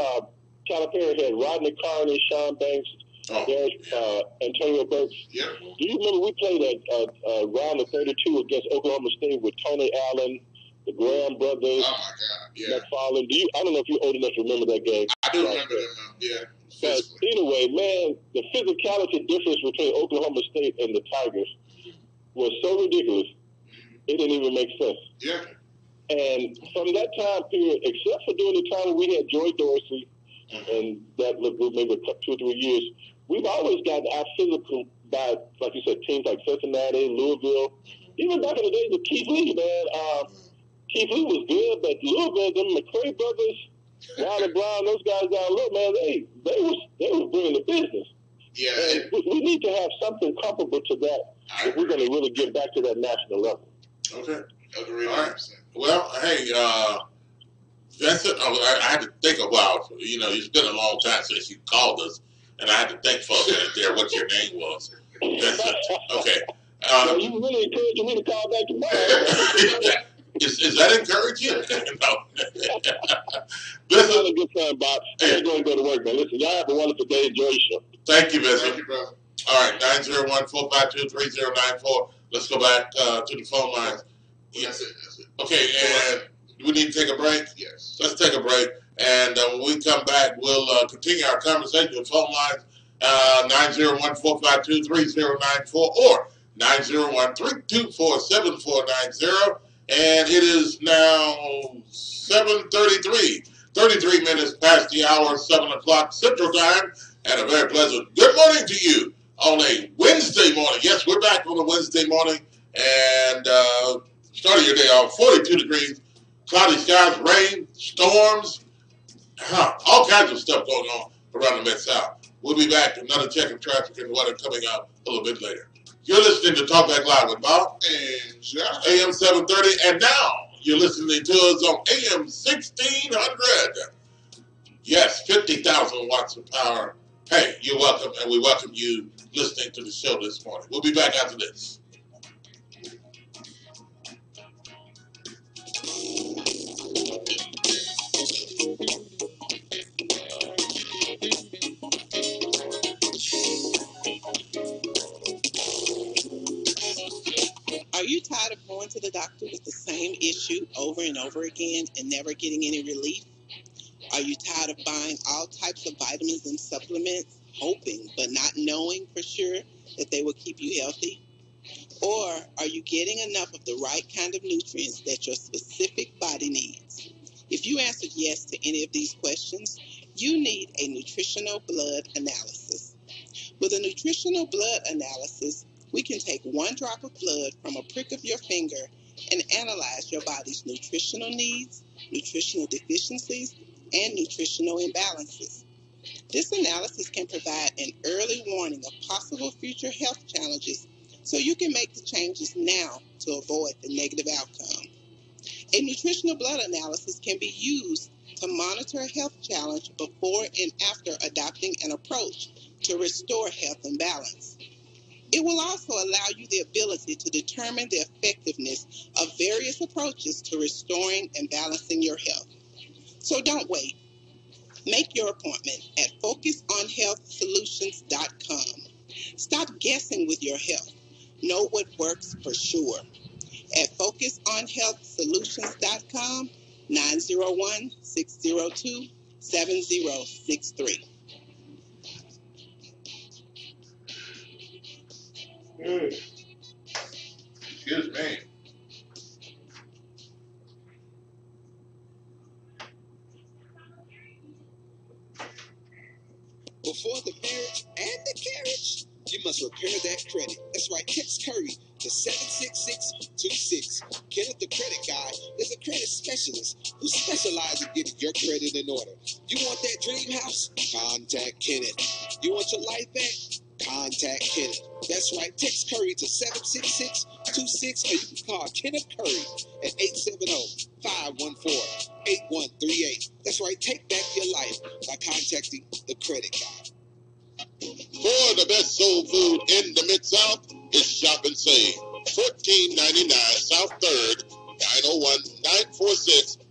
Calipari had Rodney Carney, Sean Banks, Antonio Burks? Yeah. Do you remember we played a round of 32 against Oklahoma State with Tony Allen, the Graham brothers? Oh my God! Yeah. McFarland. I don't know if you're old enough to remember that game. I do remember them. Yeah. But anyway, man, the physicality difference between Oklahoma State and the Tigers was so ridiculous, it didn't even make sense. Yeah. And from that time period, except for during the time when we had Joy Dorsey and that group, maybe 2 or 3 years, we've always gotten out physical by, like you said, teams like Cincinnati, Louisville. Even back in the days of Keith Lee, man. Keith Lee was good, but Louisville, them McCray brothers, Ronnie Brown, those guys down low, man, they was bringing the business. Yeah. And we need to have something comparable to that if we're going to really get back to that national level. Okay. Agreed. All right. Well, hey, that's it. I had to think a while. You know, it's been a long time since you called us, and I had to think for a minute there what your name was. Okay. You really encouraging me to call back tomorrow. Is that encouraging? No. This is a good time, Bob. I'm going to go to work, man. Listen, y'all have a wonderful day. Enjoy your show. Thank you, Vincent. Thank you, bro. All right, 901-452-3094. Let's go back to the phone lines. That's it. Okay, and we need to take a break? Yes. Let's take a break. And when we come back, we'll continue our conversation with phone lines 901-452-3094 or 901-324-7490. And it is now 7:33. 33 minutes past the hour, 7 o'clock Central Time. And a very pleasant good morning to you on a Wednesday morning. Yes, we're back on a Wednesday morning. And starting your day off, 42 degrees, cloudy skies, rain, storms, all kinds of stuff going on around the Mid-South. We'll be back. Another check of traffic and weather coming up a little bit later. You're listening to Talk Back Live with Bob and Josh. AM 730. And now you're listening to us on AM 1600. Yes, 50,000 watts of power. Hey, you're welcome, and we welcome you listening to the show this morning. We'll be back after this. Are you tired of going to the doctor with the same issue over and over again and never getting any relief? Are you tired of buying all types of vitamins and supplements, hoping but not knowing for sure that they will keep you healthy? Or are you getting enough of the right kind of nutrients that your specific body needs? If you answered yes to any of these questions, you need a nutritional blood analysis. With a nutritional blood analysis, we can take 1 drop of blood from a prick of your finger and analyze your body's nutritional needs, nutritional deficiencies, and nutritional imbalances. This analysis can provide an early warning of possible future health challenges so you can make the changes now to avoid the negative outcome. A nutritional blood analysis can be used to monitor a health challenge before and after adopting an approach to restore health and balance. It will also allow you the ability to determine the effectiveness of various approaches to restoring and balancing your health. So don't wait. Make your appointment at FocusOnHealthSolutions.com. Stop guessing with your health. Know what works for sure. At FocusOnHealthSolutions.com, 901-602-7063. Excuse me. Before the marriage and the carriage, you must repair that credit. That's right, text Curry to 76626. Kenneth the Credit specialists who specialize in getting your credit in order. You want that dream house? Contact Kenneth. You want your life back? Contact Kenneth. That's right. Text Curry to 76626 or you can call Kenneth Curry at 870-514-8138. That's right. Take back your life by contacting the credit guy. For the best soul food in the Mid-South, is Shop and Save. 1499 South 3rd,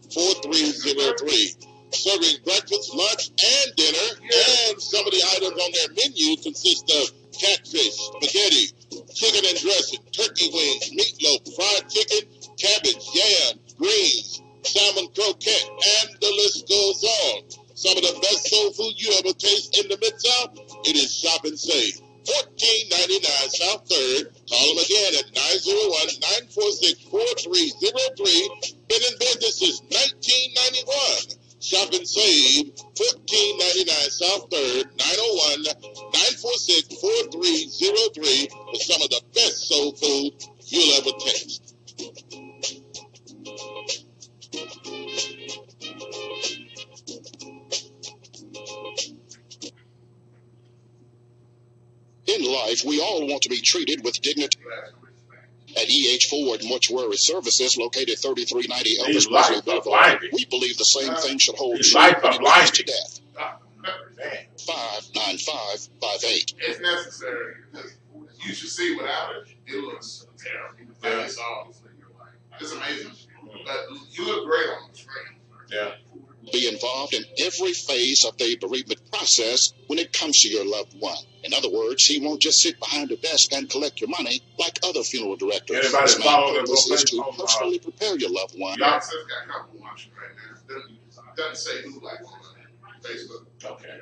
901-946-4303. Serving breakfast, lunch, and dinner. And some of the items on their menu consist of catfish, spaghetti, chicken and dressing, turkey wings, meatloaf, fried chicken, cabbage, yam, greens, salmon croquette, and the list goes on. Some of the best soul food you ever taste in the Mid-South, it is Shop and Save. 1499 South 3rd. Call them again at 901-946-4303. Been in business since 1991. Shop and Save. 1499 South 3rd. 901-946-4303 for some of the best soul food you'll ever taste. In life, we all want to be treated with dignity. At E.H. Ford Mortuary Services, located 3390 Elvis Presley Boulevard, we believe the same thing should hold true when it comes to death. 59558. It's necessary. You should see without it. It looks terrible. Yeah. It's amazing. But you look great on the screen. Yeah. Be involved in every phase of the bereavement process when it comes to your loved one. In other words, he won't just sit behind a desk and collect your money like other funeral directors. Anybody follow them? This is to personally prepare your loved one. Youngster's got a couple watching right now. Doesn't say who like on Facebook. Okay.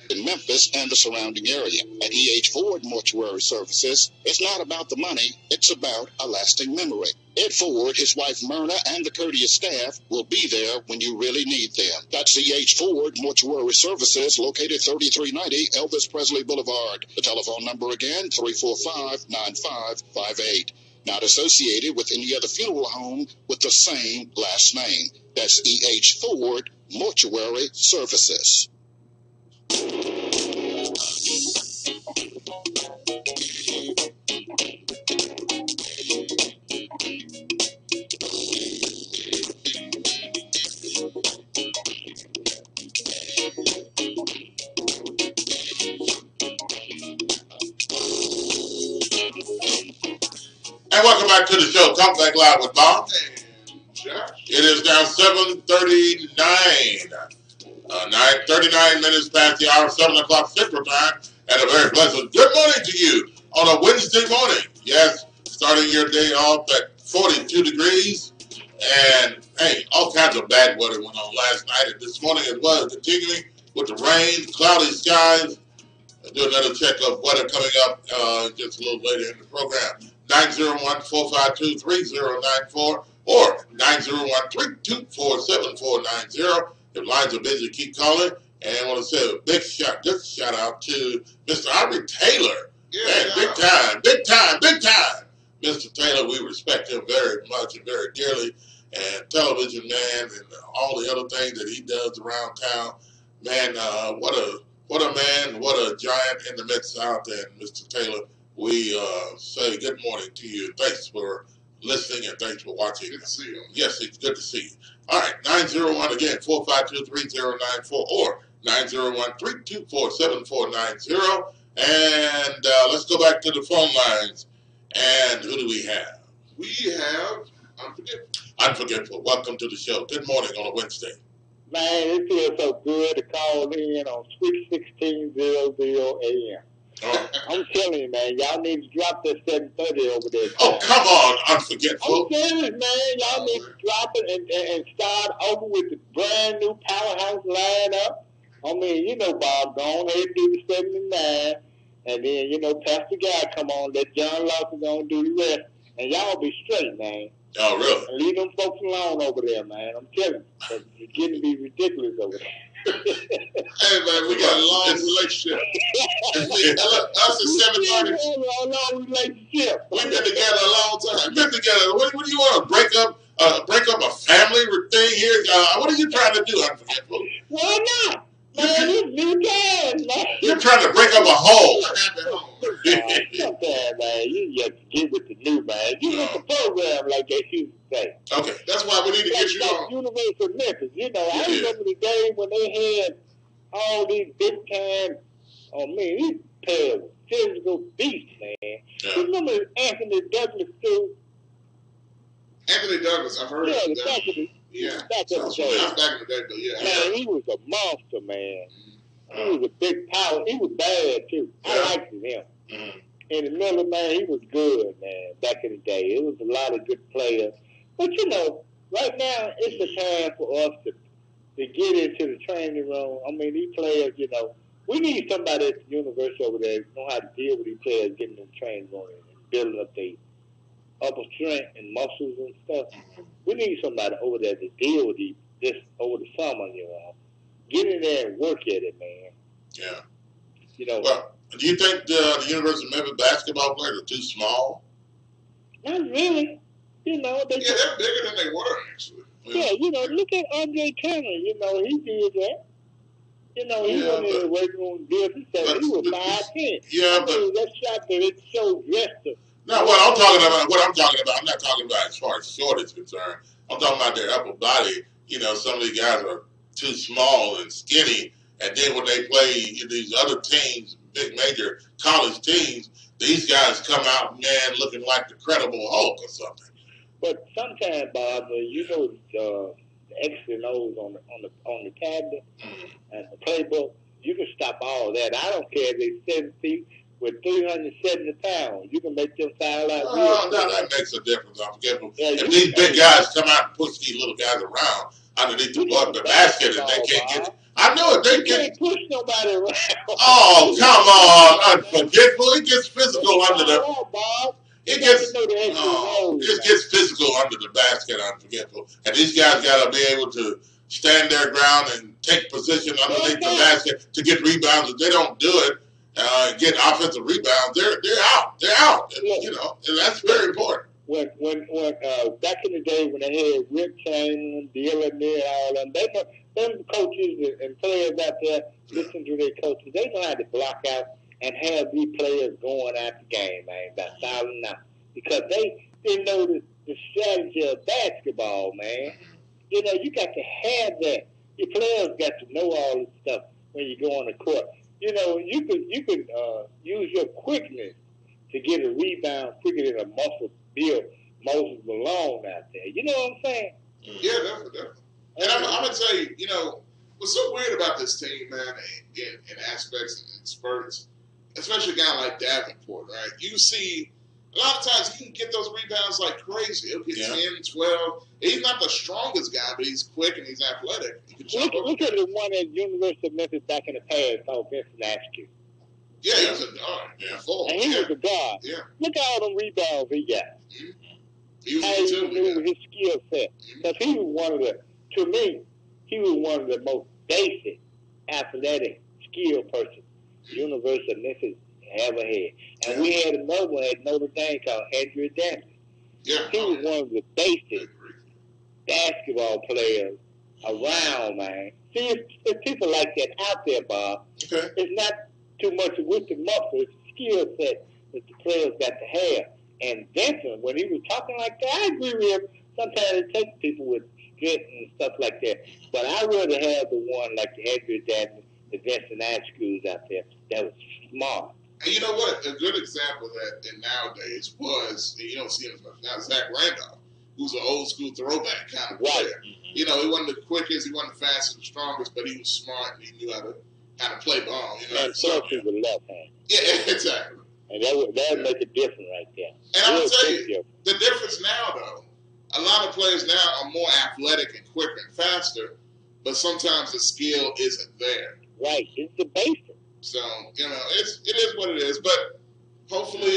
In Memphis and the surrounding area. At E.H. Ford Mortuary Services, it's not about the money, it's about a lasting memory. Ed Ford, his wife Myrna, and the courteous staff will be there when you really need them. That's E.H. Ford Mortuary Services, located 3390 Elvis Presley Boulevard. The telephone number again, 345-9558. Not associated with any other funeral home with the same last name. That's E.H. Ford Mortuary Services. And welcome back to the show, Talk Back Live with Bob. It is now 7:39. 39 minutes past the hour, 7 o'clock Central Time, and a very pleasant good morning to you on a Wednesday morning. Yes, starting your day off at 42 degrees, and hey, all kinds of bad weather went on last night, and this morning it was continuing with the rain, cloudy skies. I'll do another check of weather coming up just a little later in the program. 901-452-3094 or 901-324-7490. If lines are busy, keep calling. And I want to say a big shout out to Mr. Ivory Taylor. Yeah, man, big time. Mr. Taylor, we respect him very much and very dearly. And television man and all the other things that he does around town. Man, what a man, what a giant in the Mid-South. And Mr. Taylor, we say good morning to you. Thanks for listening and thanks for watching. Good to see you. Yes, it's good to see you. All right, 901 again, 452-3094 or 901-324-7490. And let's go back to the phone lines. And who do we have? We have Unforgettable. Welcome to the show. Good morning on a Wednesday. Man, it feels so good to call in on 1600 AM. I'm telling you, man, y'all need to drop that 730 over there. Oh, come on, Unforgettable. I'm serious, man. Y'all need to drop it and start over with the brand new powerhouse lineup. I mean, you know, Bob, go on ahead and do the 79. And then, you know, Pastor Guy come on, let John Lawson go and do the rest. And y'all be straight, man. Oh, really? And leave them folks alone over there, man. I'm telling you. It's getting to be ridiculous over there. Hey, man, we got a long relationship. Us and 730. A long relationship. We've been together a long time. We've been together. What do you want to break up a family thing here? What are you trying to do, Unforgettable? Why not? Man, it's new times, man. You're trying to break up a hole. Sometimes, man, you just get with the new, man. Get with the program, like they used to say. Okay, that's why we need to get you on. University of Memphis. You know, I remember the day when they had all these big time, these players were physical beasts, man. Yeah. You remember Anthony Douglas, too? Anthony Douglas, I've heard of that. Back in the Yeah. day. That's back in the day, but yeah. Man, he was a monster, man. He was a big power. He was bad, too. I liked him. Mm-hmm. In the middle, man, he was good, man, back in the day. It was a lot of good players. But, you know, right now, it's the time for us to get into the training room. I mean, these players, you know, we need somebody at the university over there who know how to deal with these players getting in the training room and building up their upper strength and muscles and stuff. We need somebody over there to deal with this over the summer, you know. Get in there and work at it, man. Yeah. You know. Well, do you think the University of Memphis basketball players are too small? Not really. You know, they're bigger than they were, actually. Yeah, you know, look at Andre Turner. You know, he did that. You know, he went in the weight room, did he was 5'10". Yeah, but that shot that it showed Dresser. No, what I'm talking about, I'm not talking about as far as short is concerned. I'm talking about their upper body. You know, some of these guys are too small and skinny, and then when they play these other teams, big major college teams, these guys come out, man, looking like the Incredible Hulk or something. But sometimes, Bob, you know, the X and O's on the tablet and the playbook, you can stop all that. I don't care if they're 7 feet with 370 pounds. You can make them foul out. No, that makes a difference. I'm forgetful. If these big guys come out and push these little guys around underneath the basket, and they can't get. I know it. They can't push nobody around. Oh, come on, Unforgettable. It gets physical under the. It gets physical under the basket, Unforgettable. And these guys got to be able to stand their ground and take position underneath the basket to get rebounds. If they don't do it, get offensive rebounds, they're out. They're out. And, you know, and that's very important. When back in the day when they had Rick Chamberlain, Dylan, and all them, them coaches and players out there listen to their coaches. They know how to block out and have these players going out the game, man, by fouling out. Because they know the strategy of basketball, man. You know, you got to have that. Your players got to know all this stuff when you go on the court. You know, you can use your quickness to get a rebound quicker than a muscle build Moses Malone out there. You know what I'm saying? Yeah, definitely. And I'm going to tell you, you know, what's so weird about this team, man, in aspects and spurts, especially a guy like Davenport, right? You see, a lot of times he can get those rebounds like crazy. He'll get 10, 12. He's not the strongest guy, but he's quick and he's athletic. He can look at the one at University of Memphis back in the past called Vincent Askew. Yeah, he was a guard. Yeah, full. And he was a guard. Yeah. Look at all them rebounds he got. Mm-hmm. He was how he knew his skill set. Because he was one of the, to me, he was one of the most basic athletic skill persons University of Memphis ever had. And we had another one at Notre Dame called Andrew Daniels. Yeah. He was one of the basic basketball players around, man. See, if people like that out there, Bob, it's not too much with the muscle, it's the skill set that the players got to have. And Vincent, when he was talking like that, I agree with him. Sometimes it takes people with strength and stuff like that. But I'd rather have the one like the Andrew Daniels, the Vincent Askews out there that was smart. And you know what? A good example of that in nowadays was, you don't see him as much now, Zach Randolph, who's an old school throwback kind of player. You know, he wasn't the quickest, he wasn't the fastest, the strongest, but he was smart and he knew how to play ball. You know? And plus he was left hand. Yeah, exactly. And that would make a difference right there. And I'm going to tell you, the difference now, though, a lot of players now are more athletic and quicker and faster, but sometimes the skill isn't there. Right. It's the basic. So, you know, it is what it is. But hopefully,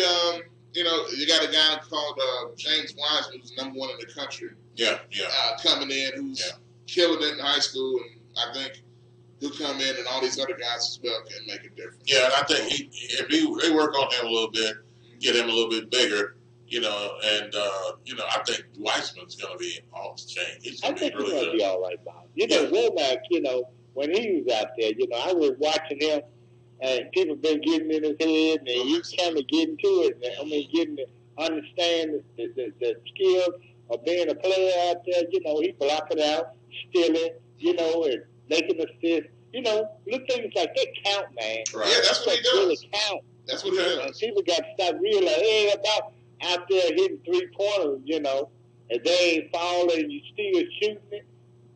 you know, you got a guy called James Wiseman, who's number one in the country. Yeah. Coming in, who's killing it in high school, and I think he'll come in, and all these other guys as well can make a difference. Yeah, and I think if they work on him a little bit, get him a little bit bigger, You know, and I think Weissman's going to be off the chain. He's I going to be think really he's going to good. be all right, Bob. You know, Womack, when he was out there, I was watching him, and people been getting in his head, and he kind of getting to it. Getting to understand the skills of being a player out there. He block it out, stealing, and making assists. Little things like that count, man. Right. Yeah, that's what he does. Really count. That's what he does. And people got to stop realizing it ain't about out there hitting 3-pointers, and they ain't falling and you still shooting it.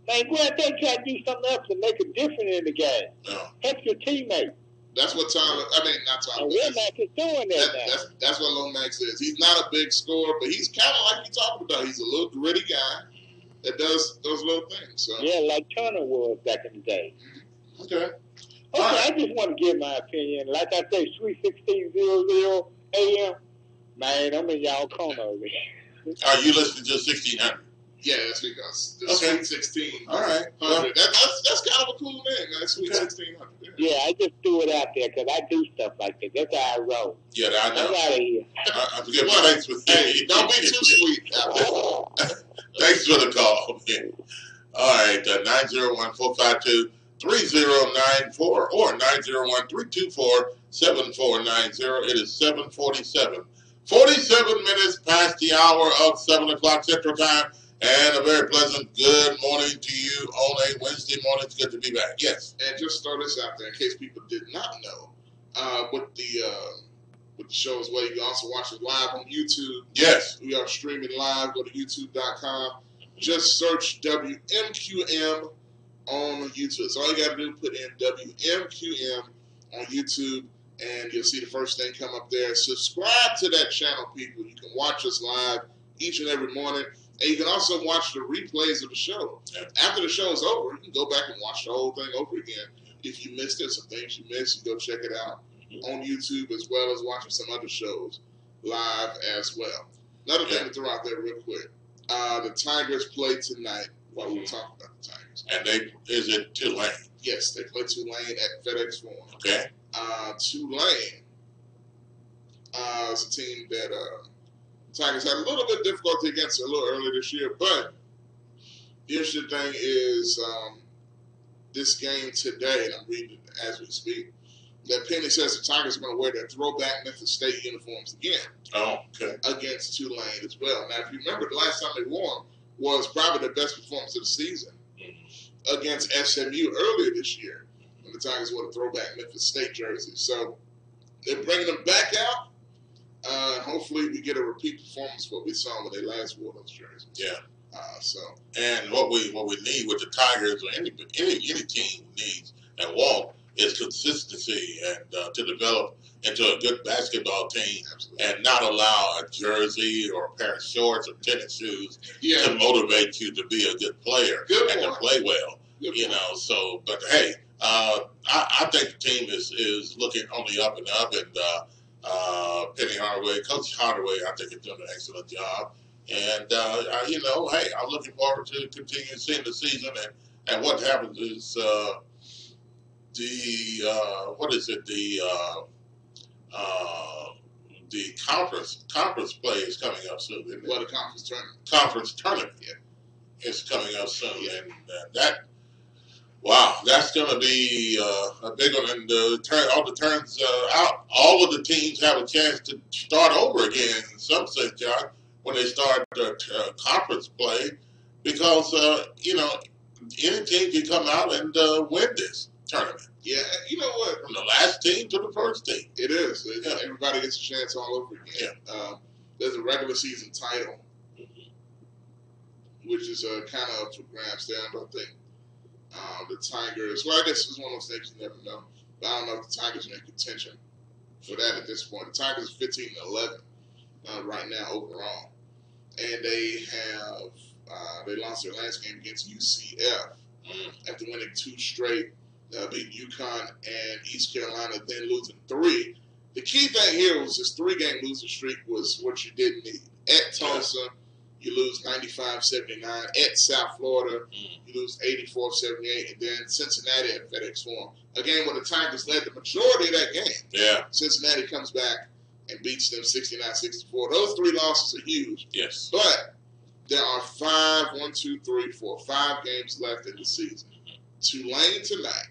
Man, go out there and try to do something else and make a difference in the game. No. Help your teammate. That's what not Tyler. Womack is doing that That's what Lomax is. He's not a big scorer, but he's kind of like you're talking about. He's a little gritty guy that does those little things. So. Yeah, like Turner was back in the day. Okay. Okay, I just want to give my opinion. Like I say, Sweet 1600 AM. Man, I'm in y'all corner over here. Are you listening to 1600? Yeah, that's because the Sweet 16. All right. Well, that's kind of a cool name, man. Sweet 1600. Yeah, I just threw it out there because I do stuff like that. That's how I roll. Yeah, I know. I'm out of here. I forget my thanks for hey, don't be too sweet. Thanks for the call, man. All right, 901-452-3094 or 901-324-7490. It is 7:47. 47 minutes past the hour of 7 o'clock Central Time, and a very pleasant good morning to you on a Wednesday morning. It's good to be back. Yes. And just throw this out there in case people did not know, with the show as well, you can also watch it live on YouTube. Yes. We are streaming live. Go to youtube.com. Just search WMQM on YouTube. So all you got to do, put in WMQM on YouTube, and you'll see the first thing come up there. Subscribe to that channel, people. You can watch us live each and every morning. And you can also watch the replays of the show. Yeah. After the show is over, you can go back and watch the whole thing over again. If you missed it, some things you missed, you go check it out on YouTube, as well as watching some other shows live as well. Another thing to throw out there real quick. The Tigers play tonight while we're talking about the Tigers. And is it Tulane? Yes, they play Tulane at FedEx Forum. Okay. Tulane is a team that Tigers had a little bit of difficulty against a little earlier this year, but the interesting thing is this game today, and I'm reading it as we speak, that Penny says the Tigers are going to wear their throwback Memphis State uniforms again. Oh, okay. Against Tulane as well. Now, if you remember, the last time they won was probably the best performance of the season against SMU earlier this year, when the Tigers wore the throwback Memphis State jersey. So they're bringing them back out. Hopefully, we get a repeat performance of what we saw when they last wore those jerseys. Yeah. And what we need with the Tigers, or any team needs and want, is consistency and to develop into a good basketball team. Absolutely. And not allow a jersey or a pair of shorts or tennis shoes to motivate you to be a good player and to play well. So, but hey, I think the team is looking on the up and up, and Penny Hardaway, Coach Hardaway, I think is doing an excellent job. And, hey, I'm looking forward to continuing seeing the season. And what happens is the conference play is coming up soon, isn't it? Well, the conference tournament. Conference tournament, is coming up soon. And that's going to be a big one. And all the turns out, all of the teams have a chance to start over again in some sense, John, when they start conference play, because, any team can come out and win this tournament. Yeah, you know what? From the last team to the first team. It is. Everybody gets a chance all over again. Yeah. There's a regular season title, which is kind of up for grabs there. I don't think the Tigers, well, I guess it's one of those things you never know. But I don't know if the Tigers are in contention for that at this point. The Tigers are 15-11 right now overall. And they have they lost their last game against UCF after winning 2 straight, beating UConn and East Carolina, then losing 3. The key thing here was this 3-game losing streak was what you didn't need. At Tulsa, you lose 95-79. At South Florida, you lose 84-78. And then Cincinnati at FedEx Forum. A game where the Tigers led the majority of that game. Yeah. Cincinnati comes back and beats them 69-64. Those 3 losses are huge. Yes. But there are 5 games left in the season. Tulane tonight,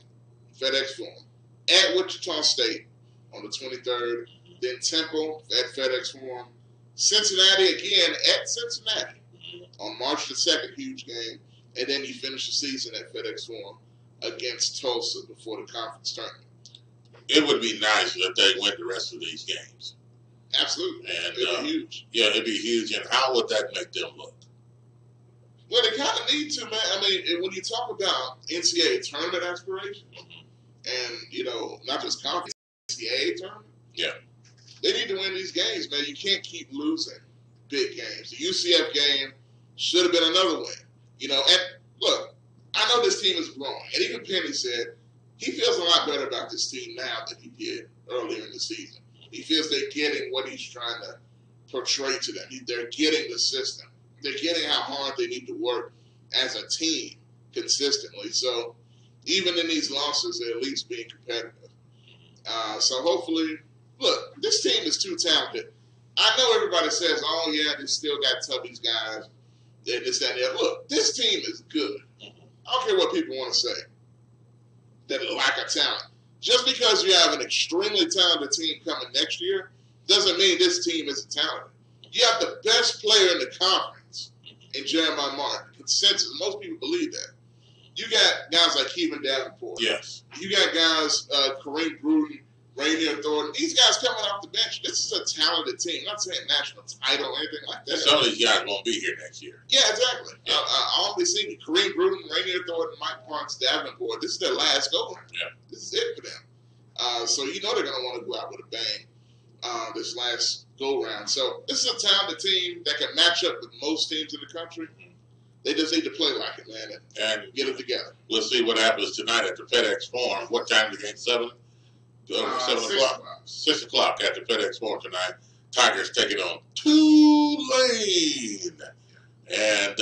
FedEx Forum, at Wichita State on the 23rd, then Temple at FedEx Forum, Cincinnati again at Cincinnati on March the 2nd, huge game, and then you finish the season at FedEx Forum against Tulsa before the conference tournament. It would be nice if they win the rest of these games. Absolutely. And it'd be huge. Yeah, it'd be huge. And how would that make them look? Well, they kind of need to, man. I mean, when you talk about NCAA tournament aspirations, and, not just conference, NCAA tournament, yeah, they need to win these games, man. You can't keep losing big games. The UCF game should have been another win. And look, I know this team is growing. And even Penny said he feels a lot better about this team now than he did earlier in the season. He feels they're getting what he's trying to portray to them. They're getting the system. They're getting how hard they need to work as a team consistently. So even in these losses, they're at least being competitive. So hopefully, look, this team is too talented. I know everybody says, oh, yeah, they still got Tubby's guys, and this, that, and the other. Look, this team is good. I don't care what people want to say that lack of talent. Just because you have an extremely talented team coming next year doesn't mean this team isn't talented. You have the best player in the conference in Jeremiah Martin. Consensus. Most people believe that. You got guys like Kevin Davenport. Yes. You got guys, Kareem Gruden, Rainier Thornton. These guys coming off the bench. This is a talented team. I'm not saying national title or anything like that. Some of these guys won't be here next year. Yeah, exactly. Yeah. I only see Kareem Gruden, Rainier Thornton, Mike Parks, Davenport. This is their last go-round. Yeah. This is it for them. So you know they're going to want to go out with a bang this last go-round. So this is a talented team that can match up with most teams in the country. They just need to play like it, man, and get it together. We'll see what happens tonight at the FedEx Forum. What time is the game? 7? 7 o'clock. 6 o'clock at the FedEx Forum tonight. Tigers taking on Tulane. And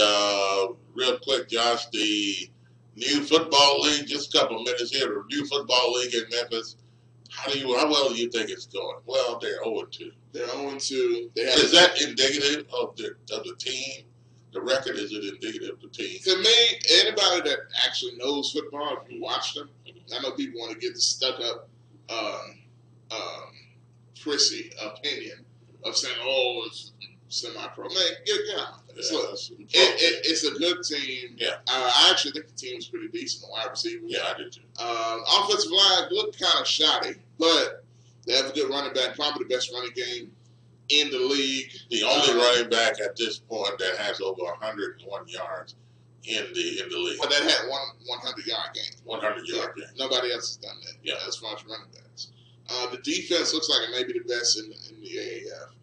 real quick, Josh, the new football league, just a couple of minutes here, the new football league in Memphis. How well do you think it's going? Well, they're 0-2. They're 0-2. Is that indicative of the team? The record, is it indicative of the team? To me, anybody that actually knows football, if you watch them, I know people want to get the stuck-up, prissy opinion of saying, oh, it's semi-pro. Man, get out. It's a good team. Yeah. I actually think the team's pretty decent, the wide receivers. Yeah, I do too. Offensive line looked kind of shoddy, but they have a good running back, probably the best running game in the league. The only running back at this point that has over 101 yards in the league. But that had 100-yard game. 100-yard game. Nobody else has done that. Yeah. As far as running backs. The defense looks like it may be the best in the AAF.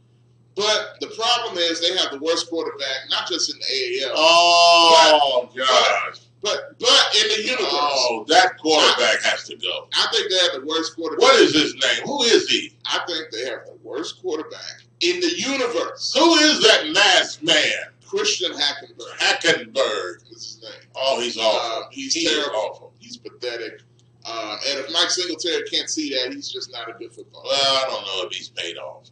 But the problem is they have the worst quarterback, not just in the AAF. Oh, gosh. But in the universe. Oh, that quarterback has to go. I think they have the worst quarterback. What is his name? Who is he? I think they have the worst quarterback in the universe. Who is that masked man? Christian Hackenberg. Hackenberg is his name. Oh, he's awful. He's terrible. Awful. He's pathetic. And if Mike Singletary can't see that, he's just not a good footballer. Well, I don't know if he's paid off.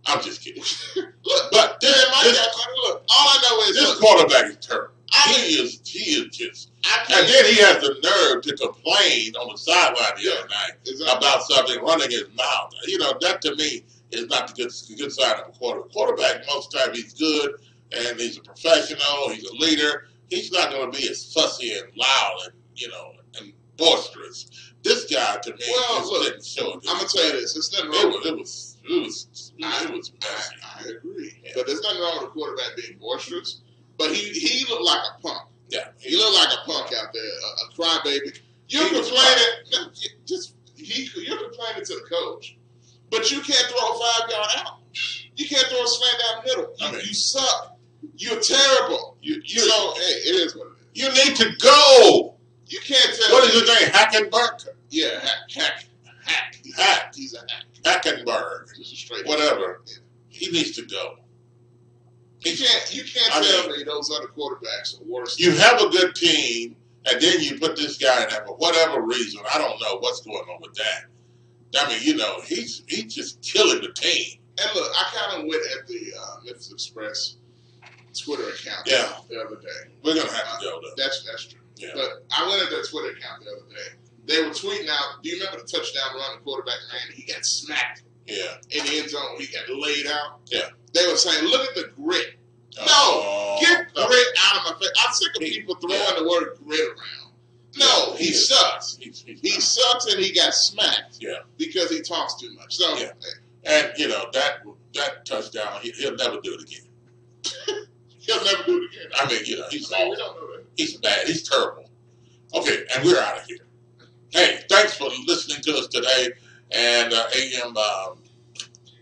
I'm just kidding. Look, but look, all I know is this quarterback is terrible. He is just. And then he has the nerve to complain on the sideline the other night about something running his mouth. That to me is not the good sign of a quarterback. Quarterback, most times he's good and he's a professional. He's a leader. He's not going to be as fussy and loud and boisterous. This guy to me didn't show it. I'm gonna tell you this. There's nothing wrong with it. It was messy. I agree. Yeah. But there's nothing wrong with a quarterback being boisterous. But he looked like a punk. Yeah. He looked like a punk out there, a crybaby. You're complaining. You're complaining to the coach, but you can't throw a 5-yard out. You can't throw a slant down the middle. You suck. You're terrible. So hey, it is what it is. You need to go. You can't tell. What is his name? Hackenberg? Yeah, hack. He's a hack. Hackenberg. Whatever. Yeah. He needs to go. You can't tell me those other quarterbacks are worse. You have a good team, and then you put this guy in there for whatever reason. I don't know what's going on with that. I mean, he's just killing the team. And look, I kind of went at the Memphis Express Twitter account the other day. We're going to have to go, though. That's true. Yeah. But I went at their Twitter account the other day. They were tweeting out, do you remember the touchdown run the quarterback ran? He got smacked in the end zone. He got laid out. Yeah. They were saying, look at the grit. Get grit out of my face. I'm sick of people throwing the word grit around. No, he sucks. He sucks and he got smacked because he talks too much. So, and, you know, that touchdown, he'll never do it again. He'll never do it again. I mean, you know, we don't know that. He's bad. He's terrible. Okay, and we're out of here. Hey, thanks for listening to us today. And AM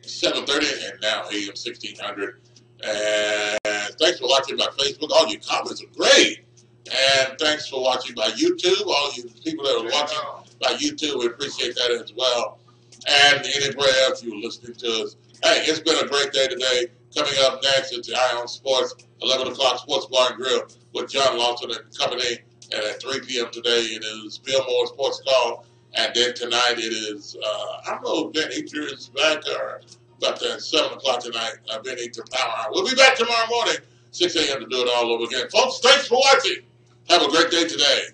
7:30 and now AM 1600. And thanks for watching by Facebook. All your comments are great. And thanks for watching by YouTube. All you people that are watching by YouTube, we appreciate that as well. And anywhere else you're listening to us. Hey, it's been a great day today. Coming up next, it's the Eye on Sports, 11 o'clock Sports Bar and Grill with John Lawson and company. And at 3 p.m. today, it is Bill Moore Sports Call. And then tonight, it is, I don't know if Ben Eater is back or, but at 7 o'clock tonight, Ben Eater Power Hour. We'll be back tomorrow morning, 6 a.m. to do it all over again. Folks, thanks for watching. Have a great day today.